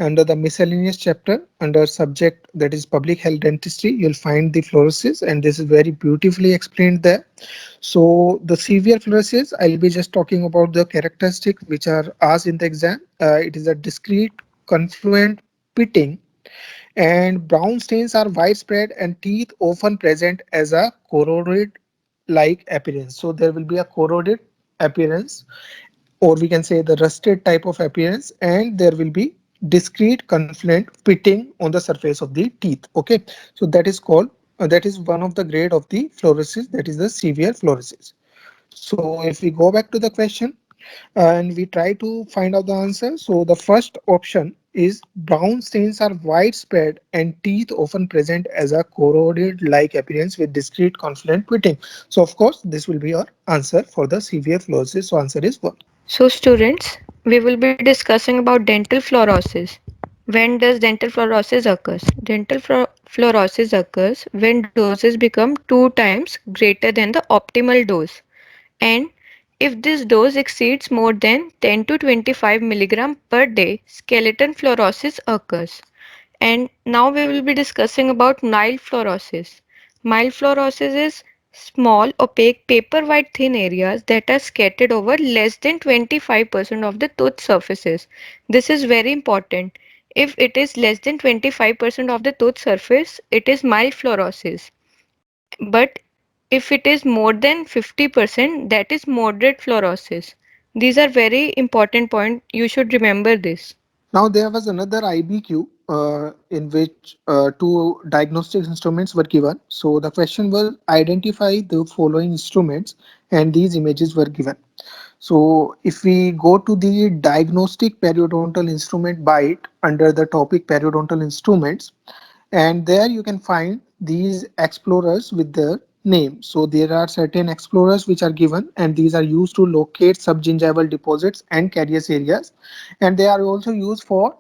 Under the miscellaneous chapter, under subject that is public health dentistry, you'll find the fluorosis, and this is very beautifully explained there. So the severe fluorosis, I'll be just talking about the characteristics which are asked in the exam. It is a discrete confluent pitting, and brown stains are widespread and teeth often present as a corroded like appearance. So there will be a corroded appearance, or we can say the rusted type of appearance, and there will be discrete confluent pitting on the surface of the teeth. Okay, so that is called that is one of the grade of the fluorosis, that is the severe fluorosis. So if we go back to the question and we try to find out the answer, so the first option is brown stains are widespread and teeth often present as a corroded like appearance with discrete confluent pitting. So of course this will be your answer for the severe fluorosis. So answer is 1. So students, we will be discussing about dental fluorosis. When does dental fluorosis occurs? Dental fluorosis occurs when doses become 2 times greater than the optimal dose, and if this dose exceeds more than 10 to 25 milligram per day, skeleton fluorosis occurs. And now we will be discussing about mild fluorosis. Mild fluorosis is small, opaque, paper white thin areas that are scattered over less than 25% of the tooth surfaces. This is very important. If it is less than 25% of the tooth surface, it is mild fluorosis. But if it is more than 50%, that is moderate fluorosis. These are very important points. You should remember this. Now there was another IBQ in which two diagnostic instruments were given. So the question was identify the following instruments, and these images were given. So if we go to the diagnostic periodontal instrument bite under the topic periodontal instruments, and there you can find these explorers with their name. So there are certain explorers which are given, and these are used to locate subgingival deposits and carious areas, and they are also used for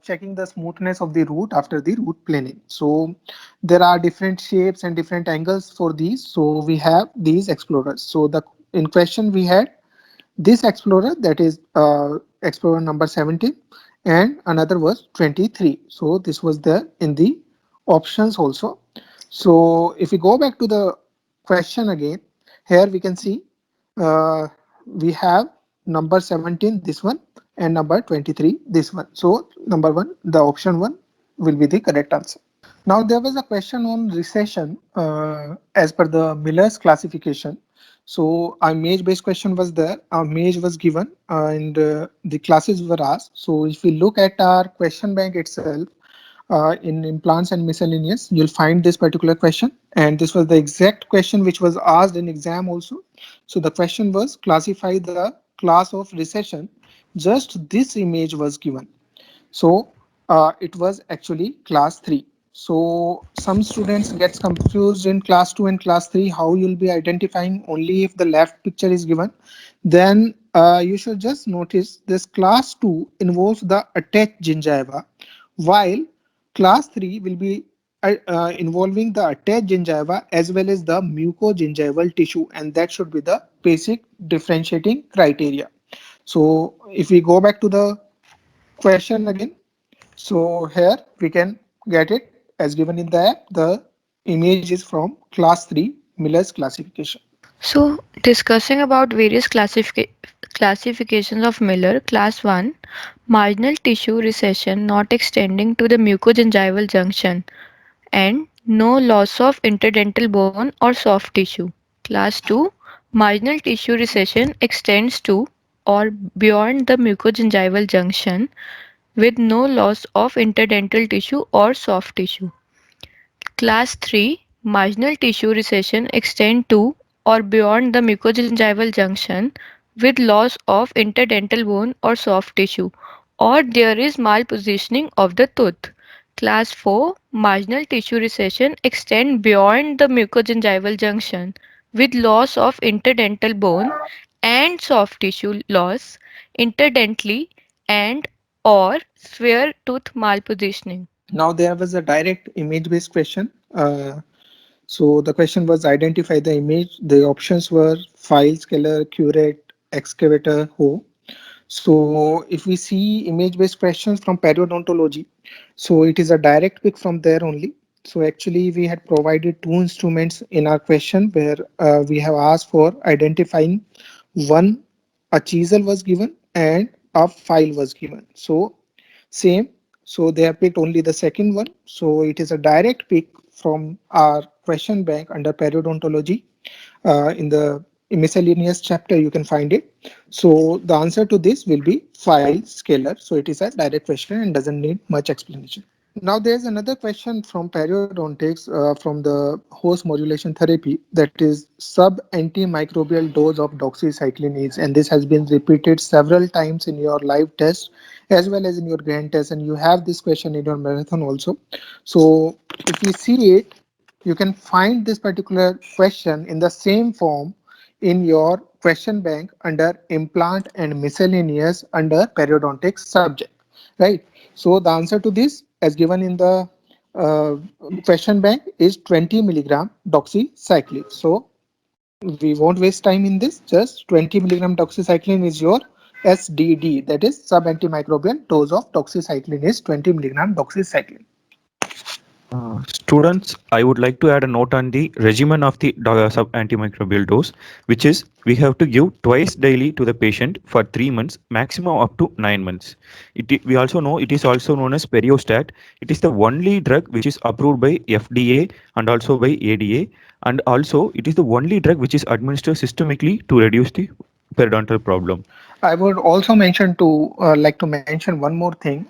checking the smoothness of the root after the root planing. So there are different shapes and different angles for these. So we have these explorers. So the in question we had this explorer, that is explorer number 17, and another was 23. So this was there in the options also. So if we go back to the question again, here we can see we have number 17 this one, and number 23 this one. So number one, the option one will be the correct answer. Now there was a question on recession as per the Miller's classification. So our image based question was there, our image was given, and the classes were asked. So if we look at our question bank itself, in implants and miscellaneous, you'll find this particular question, and this was the exact question which was asked in exam also. So the question was classify the class of recession. Just this image was given. So it was actually class 3. So some students gets confused in class 2 and class 3 how you'll be identifying only if the left picture is given. Then you should just notice this class 2 involves the attached gingiva, while class 3 will be involving the attached gingiva as well as the mucogingival tissue, and that should be the basic differentiating criteria. So if we go back to the question again, so here we can get it as given in the app. The image is from class 3 Miller's classification. So, discussing about various classifications of Miller, class 1, marginal tissue recession not extending to the mucogingival junction and no loss of interdental bone or soft tissue. Class 2, marginal tissue recession extends to or beyond the mucogingival junction with no loss of interdental tissue or soft tissue. Class 3, marginal tissue recession extend to or beyond the mucogingival junction with loss of interdental bone or soft tissue, or there is malpositioning of the tooth. Class 4, marginal tissue recession extend beyond the mucogingival junction with loss of interdental bone and soft tissue loss interdentally and or sphere tooth malpositioning. Now there was a direct image based question. So the question was identify the image. The options were file, scalar, curate, excavator, hoe. So if we see image based questions from periodontology, so it is a direct pick from there only. So actually we had provided two instruments in our question where we have asked for identifying one, a chisel was given and a file was given. So same. So they have picked only the second one. So it is a direct pick from our question bank under periodontology. In the miscellaneous chapter, you can find it. So the answer to this will be file scalar. So it is a direct question and doesn't need much explanation. Now there's another question from periodontics from the host modulation therapy, that is sub-antimicrobial dose of doxycycline is, and this has been repeated several times in your live test as well as in your grand test, and you have this question in your marathon also. So if you see it, you can find this particular question in the same form in your question bank under implant and miscellaneous under periodontics subject, right? So the answer to this as given in the uh, question bank is 20 milligram doxycycline. So we won't waste time in this, just 20 milligram doxycycline is your SDD, that is sub-antimicrobial dose of doxycycline is 20 milligram doxycycline. Students, I would like to add a note on the regimen of the sub-antimicrobial dose, which is we have to give twice daily to the patient for 3 months, maximum up to 9 months. We also know it is also known as periostat. It is the only drug which is approved by FDA and also by ADA, and also it is the only drug which is administered systemically to reduce the periodontal problem. I would also mention to like to mention one more thing.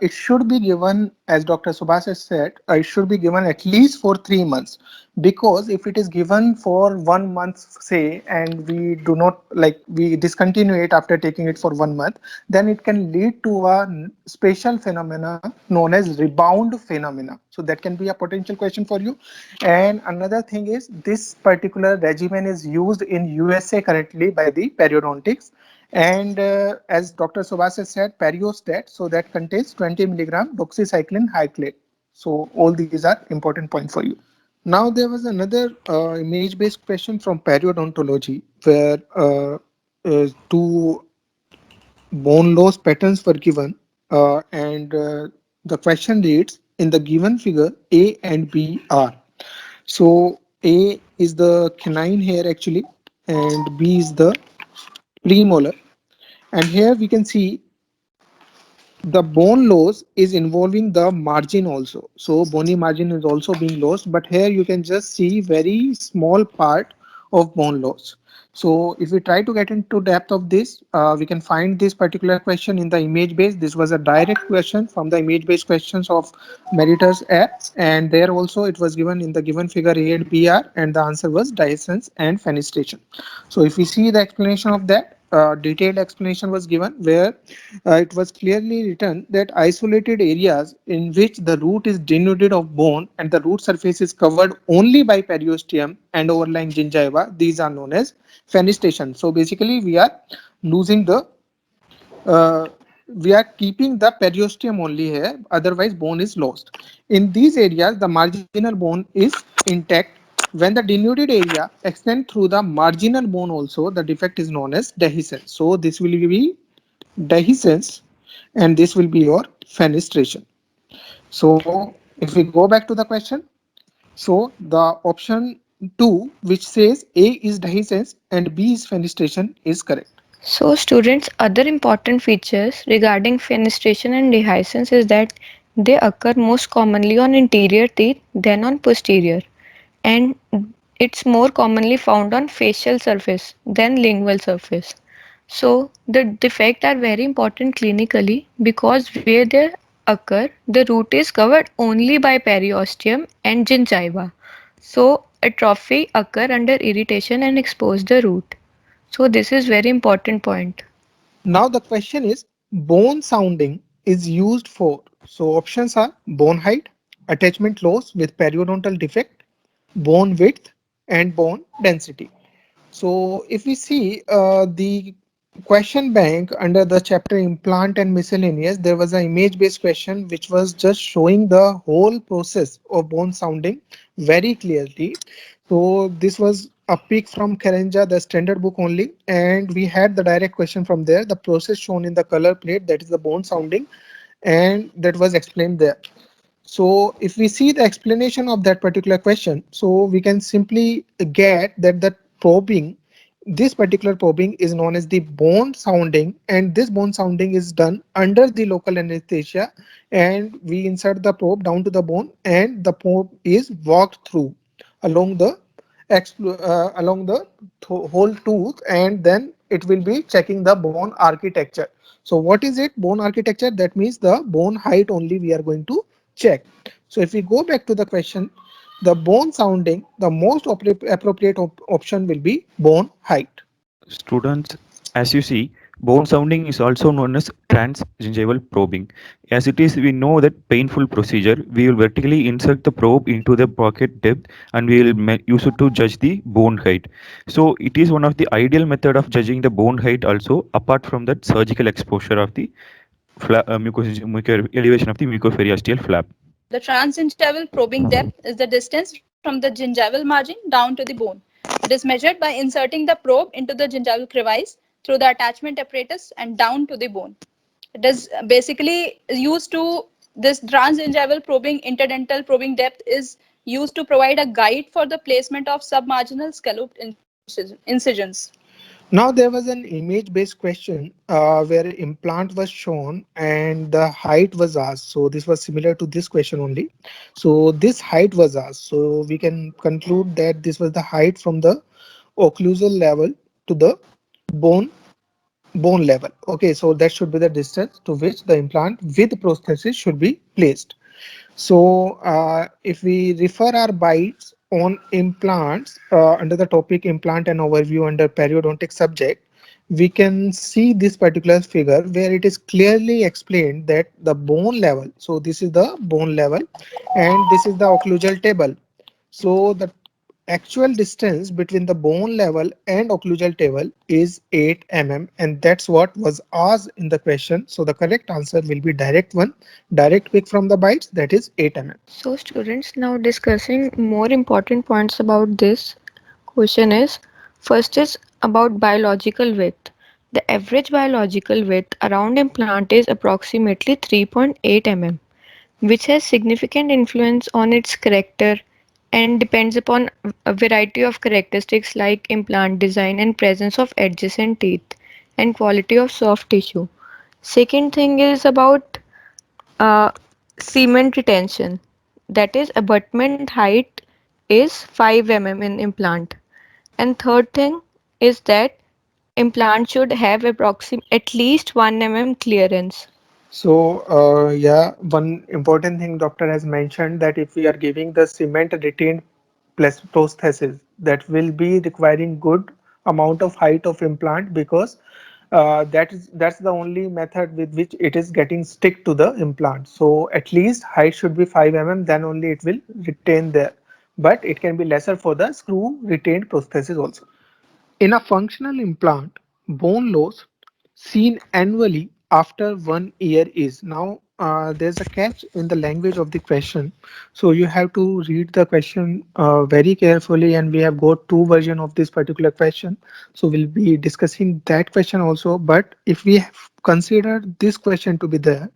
It should be given, as Dr. Subhash has said, it should be given at least for 3 months, because if it is given for 1 month, say, and we do not like we discontinue it after taking it for 1 month, then it can lead to a special phenomena known as rebound phenomena. So that can be a potential question for you. And another thing is this particular regimen is used in USA currently by the periodontics, and as Dr. Subhash has said, periostat, so that contains 20 milligram doxycycline hyclate. So all these are important points for you. Now there was another image-based question from periodontology where two bone loss patterns were given, and the question reads, in the given figure, A and B are. So A is the canine hair actually, and B is the premolar. And here we can see the bone loss is involving the margin also. So bony margin is also being lost, but here you can just see very small part of bone loss. So if we try to get into depth of this, we can find this particular question in the image base. This was a direct question from the image based questions of Meritor's app, and there also it was given in the given figure A and BR, and the answer was dehiscence and fenestration. So if we see the explanation of that, detailed explanation was given where it was clearly written that isolated areas in which the root is denuded of bone and the root surface is covered only by periosteum and overlying gingiva, these are known as fenestration. So basically we are losing the uh, we are keeping the periosteum only here, otherwise bone is lost. In these areas, the marginal bone is intact. When the denuded area extends through the marginal bone also, the defect is known as dehiscence. So this will be dehiscence and this will be your fenestration. So if we go back to the question, so the option 2 which says A is dehiscence and B is fenestration is correct. So, students, other important features regarding fenestration and dehiscence is that they occur most commonly on interior teeth than on posterior, and it's more commonly found on facial surface than lingual surface. So, the defects are very important clinically because where they occur, the root is covered only by periosteum and gingiva. So, atrophy occur under irritation and expose the root. So this is very important point. Now the question is bone sounding is used for. So options are bone height, attachment loss with periodontal defect, bone width, and bone density. So if we see the question bank under the chapter implant and miscellaneous, there was an image based question which was just showing the whole process of bone sounding very clearly. So this was a pick from Karenja, the standard book only, and we had the direct question from there. The process shown in the color plate, that is the bone sounding, and that was explained there. So if we see the explanation of that particular question, so we can simply get that the probing, this particular probing is known as the bone sounding, and this bone sounding is done under the local anesthesia, and we insert the probe down to the bone and the probe is walked through along the along the whole tooth, and then it will be checking the bone architecture. So what is it? Bone architecture, that means the bone height only we are going to check. So if we go back to the question, the bone sounding, the most appropriate option will be bone height. Students, as you see, bone sounding is also known as transgingival probing. As it is, we know that painful procedure. We will vertically insert the probe into the pocket depth and we will use it to judge the bone height. So it is one of the ideal method of judging the bone height also, apart from that surgical exposure of the elevation of the mucoperiosteal flap. The transgingival probing depth is the distance from the gingival margin down to the bone. It is measured by inserting the probe into the gingival crevice through the attachment apparatus and down to the bone. It is basically used to this transgingival probing interdental probing depth is used to provide a guide for the placement of submarginal scalloped incisions. Now there was an image based question where implant was shown and the height was asked. So this was similar to this question only. So this height was asked. So we can conclude that this was the height from the occlusal level to the bone bone level. Okay, so that should be the distance to which the implant with prosthesis should be placed. So if we refer our bites on implants under the topic implant and overview under periodontic subject, we can see this particular figure where it is clearly explained that the bone level, so this is the bone level and this is the occlusal table. So the actual distance between the bone level and occlusal table is 8 mm, and that's what was asked in the question. So the correct answer will be direct one, direct pick from the bytes, that is 8 mm. So students, now discussing more important points about this question is, first is about biological width. The average biological width around implant is approximately 3.8 mm, which has significant influence on its character and depends upon a variety of characteristics like implant design and presence of adjacent teeth. and quality of soft tissue. Second thing is about uh, cement retention. That is abutment height is 5 mm in implant. And third thing is that implant should have at least 1 mm clearance. So, yeah, one important thing doctor has mentioned that if we are giving the cement retained prosthesis, that will be requiring good amount of height of implant because that's the only method with which it is getting stick to the implant. So at least height should be 5 mm, then only it will retain there. But it can be lesser for the screw retained prosthesis also. In a functional implant, bone loss seen annually after 1 year is. Now, there's a catch in the language of the question. So you have to read the question very carefully, and we have got two versions of this particular question. So we'll be discussing that question also. But if we have considered this question to be there,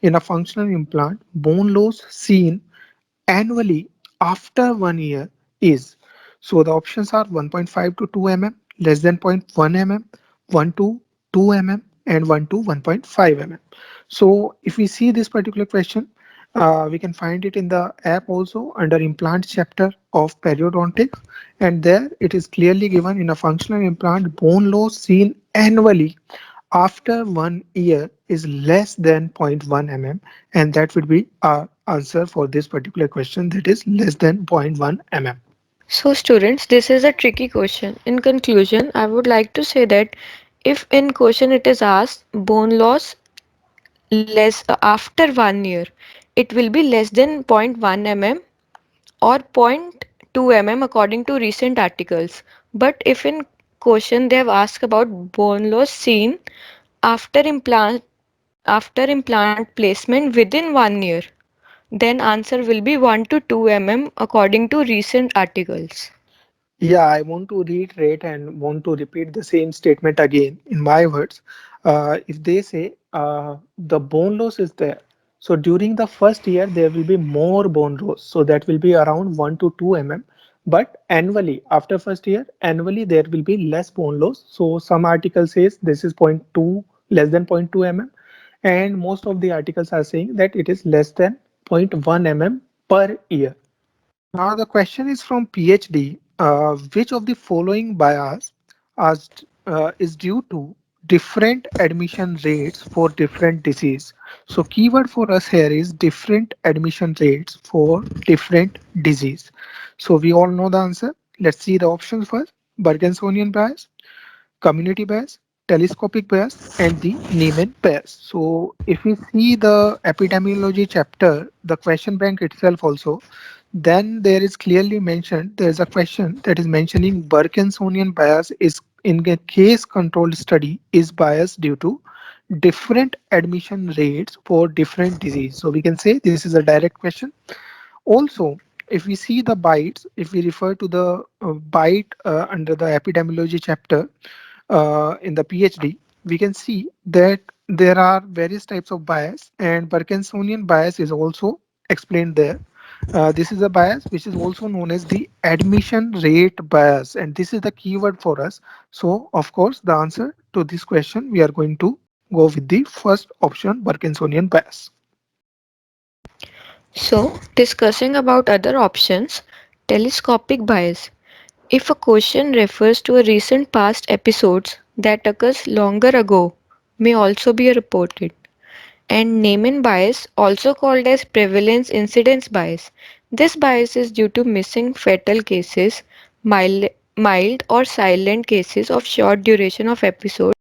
in a functional implant, bone loss seen annually after 1 year is. So the options are 1.5 to 2 mm, less than zero point 0.1 mm, 1 to 2 mm, and 1 to 1.5 mm. So if we see this particular question, we can find it in the app also under implant chapter of periodontics, and there it is clearly given in a functional implant bone loss seen annually after 1 year is less than zero point 0.1 mm, and that would be our answer for this particular question, that is less than zero point 0.1 mm. So, students, this is a tricky question. In conclusion, I would like to say that if in question it is asked bone loss less after 1 year, it will be less than zero point 0.1 mm or zero point 0.2 mm according to recent articles. But if in question they have asked about bone loss seen after implant placement within 1 year, then answer will be 1 to 2 mm according to recent articles. Yeah, I want to reiterate and want to repeat the same statement again in my words. If they say the bone loss is there, so during the first year there will be more bone loss, so that will be around 1 to 2 mm. But annually, after first year, annually there will be less bone loss. So some article says this is zero point 0.2, less than zero point 0.2 mm, and most of the articles are saying that it is less than zero point 0.1 mm per year. Now the question is from PhD. Which of the following bias is due to different admission rates for different disease? So keyword for us here is different admission rates for different disease. So we all know the answer. Let's see the options first. Bergensonian bias, community bias, telescopic bias, and the Neiman bias. So if we see the epidemiology chapter, the question bank itself also, then there is clearly mentioned, there's a question that is mentioning Bergensonian bias is in a case controlled study is biased due to different admission rates for different disease. So we can say this is a direct question. Also, if we see the bites, if we refer to the bite under the epidemiology chapter in the PhD, we can see that there are various types of bias, and Parkinsonian bias is also explained there. This is a bias which is also known as the admission rate bias, and this is the keyword for us. So, of course, the answer to this question, we are going to go with the first option, Parkinsonian bias. So, discussing about other options, telescopic bias. If a question refers to a recent past episodes that occurs longer ago, may also be reported. And Neyman bias, also called as prevalence incidence bias. This bias is due to missing fatal cases, mild or silent cases of short duration of episodes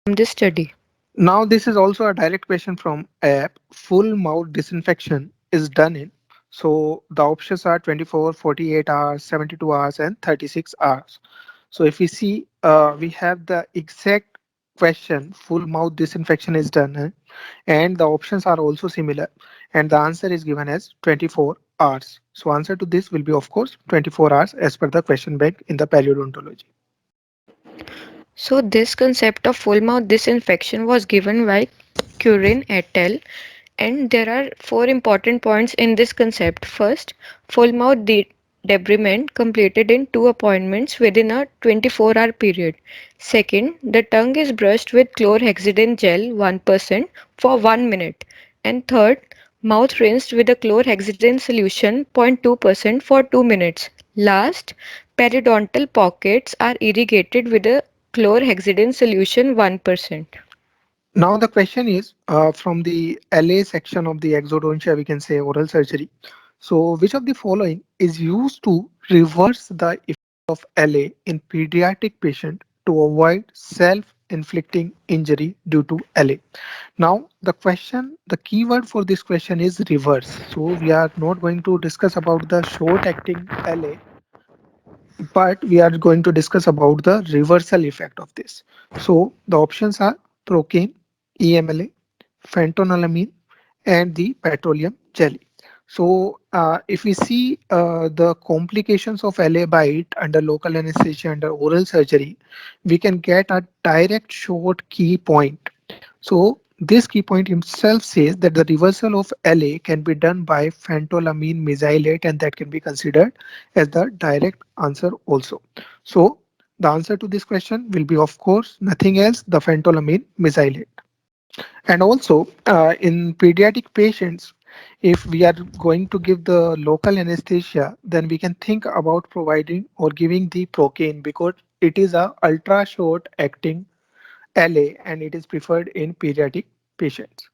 from this study. Now, this is also a direct question from app. Full mouth disinfection is done in. So the options are 24, 48 hours, 72 hours, and 36 hours. So if we see, we have the exact question, full mouth disinfection is done, and the options are also similar. And the answer is given as 24 hours. So answer to this will be, of course, 24 hours as per the question bank in the periodontology. So this concept of full mouth disinfection was given by Curin et al. And there are four important points in this concept. First, full mouth debridement completed in 2 appointments within a 24-hour period. Second, the tongue is brushed with chlorhexidine gel 1% for 1 minute. And third, mouth rinsed with a chlorhexidine solution 0.2% for 2 minutes. Last, periodontal pockets are irrigated with a chlorhexidine solution 1%. Now the question is from the LA section of the exodontia, we can say oral surgery. So which of the following is used to reverse the effect of LA in pediatric patient to avoid self-inflicting injury due to LA? Now the keyword for this question is reverse. So we are not going to discuss about the short acting LA, but we are going to discuss about the reversal effect of this. So the options are procaine, EMLA, phentonolamine, and the petroleum jelly. So if we see the complications of LA bite under local anesthesia under oral surgery, we can get a direct short key point. So this key point himself says that the reversal of LA can be done by phentolamine mesylate, and that can be considered as the direct answer also. So the answer to this question will be, of course, nothing else, the phentolamine mesylate. And also in pediatric patients, if we are going to give the local anesthesia, then we can think about providing or giving the procaine because it is a ultra short acting LA and it is preferred in pediatric patients.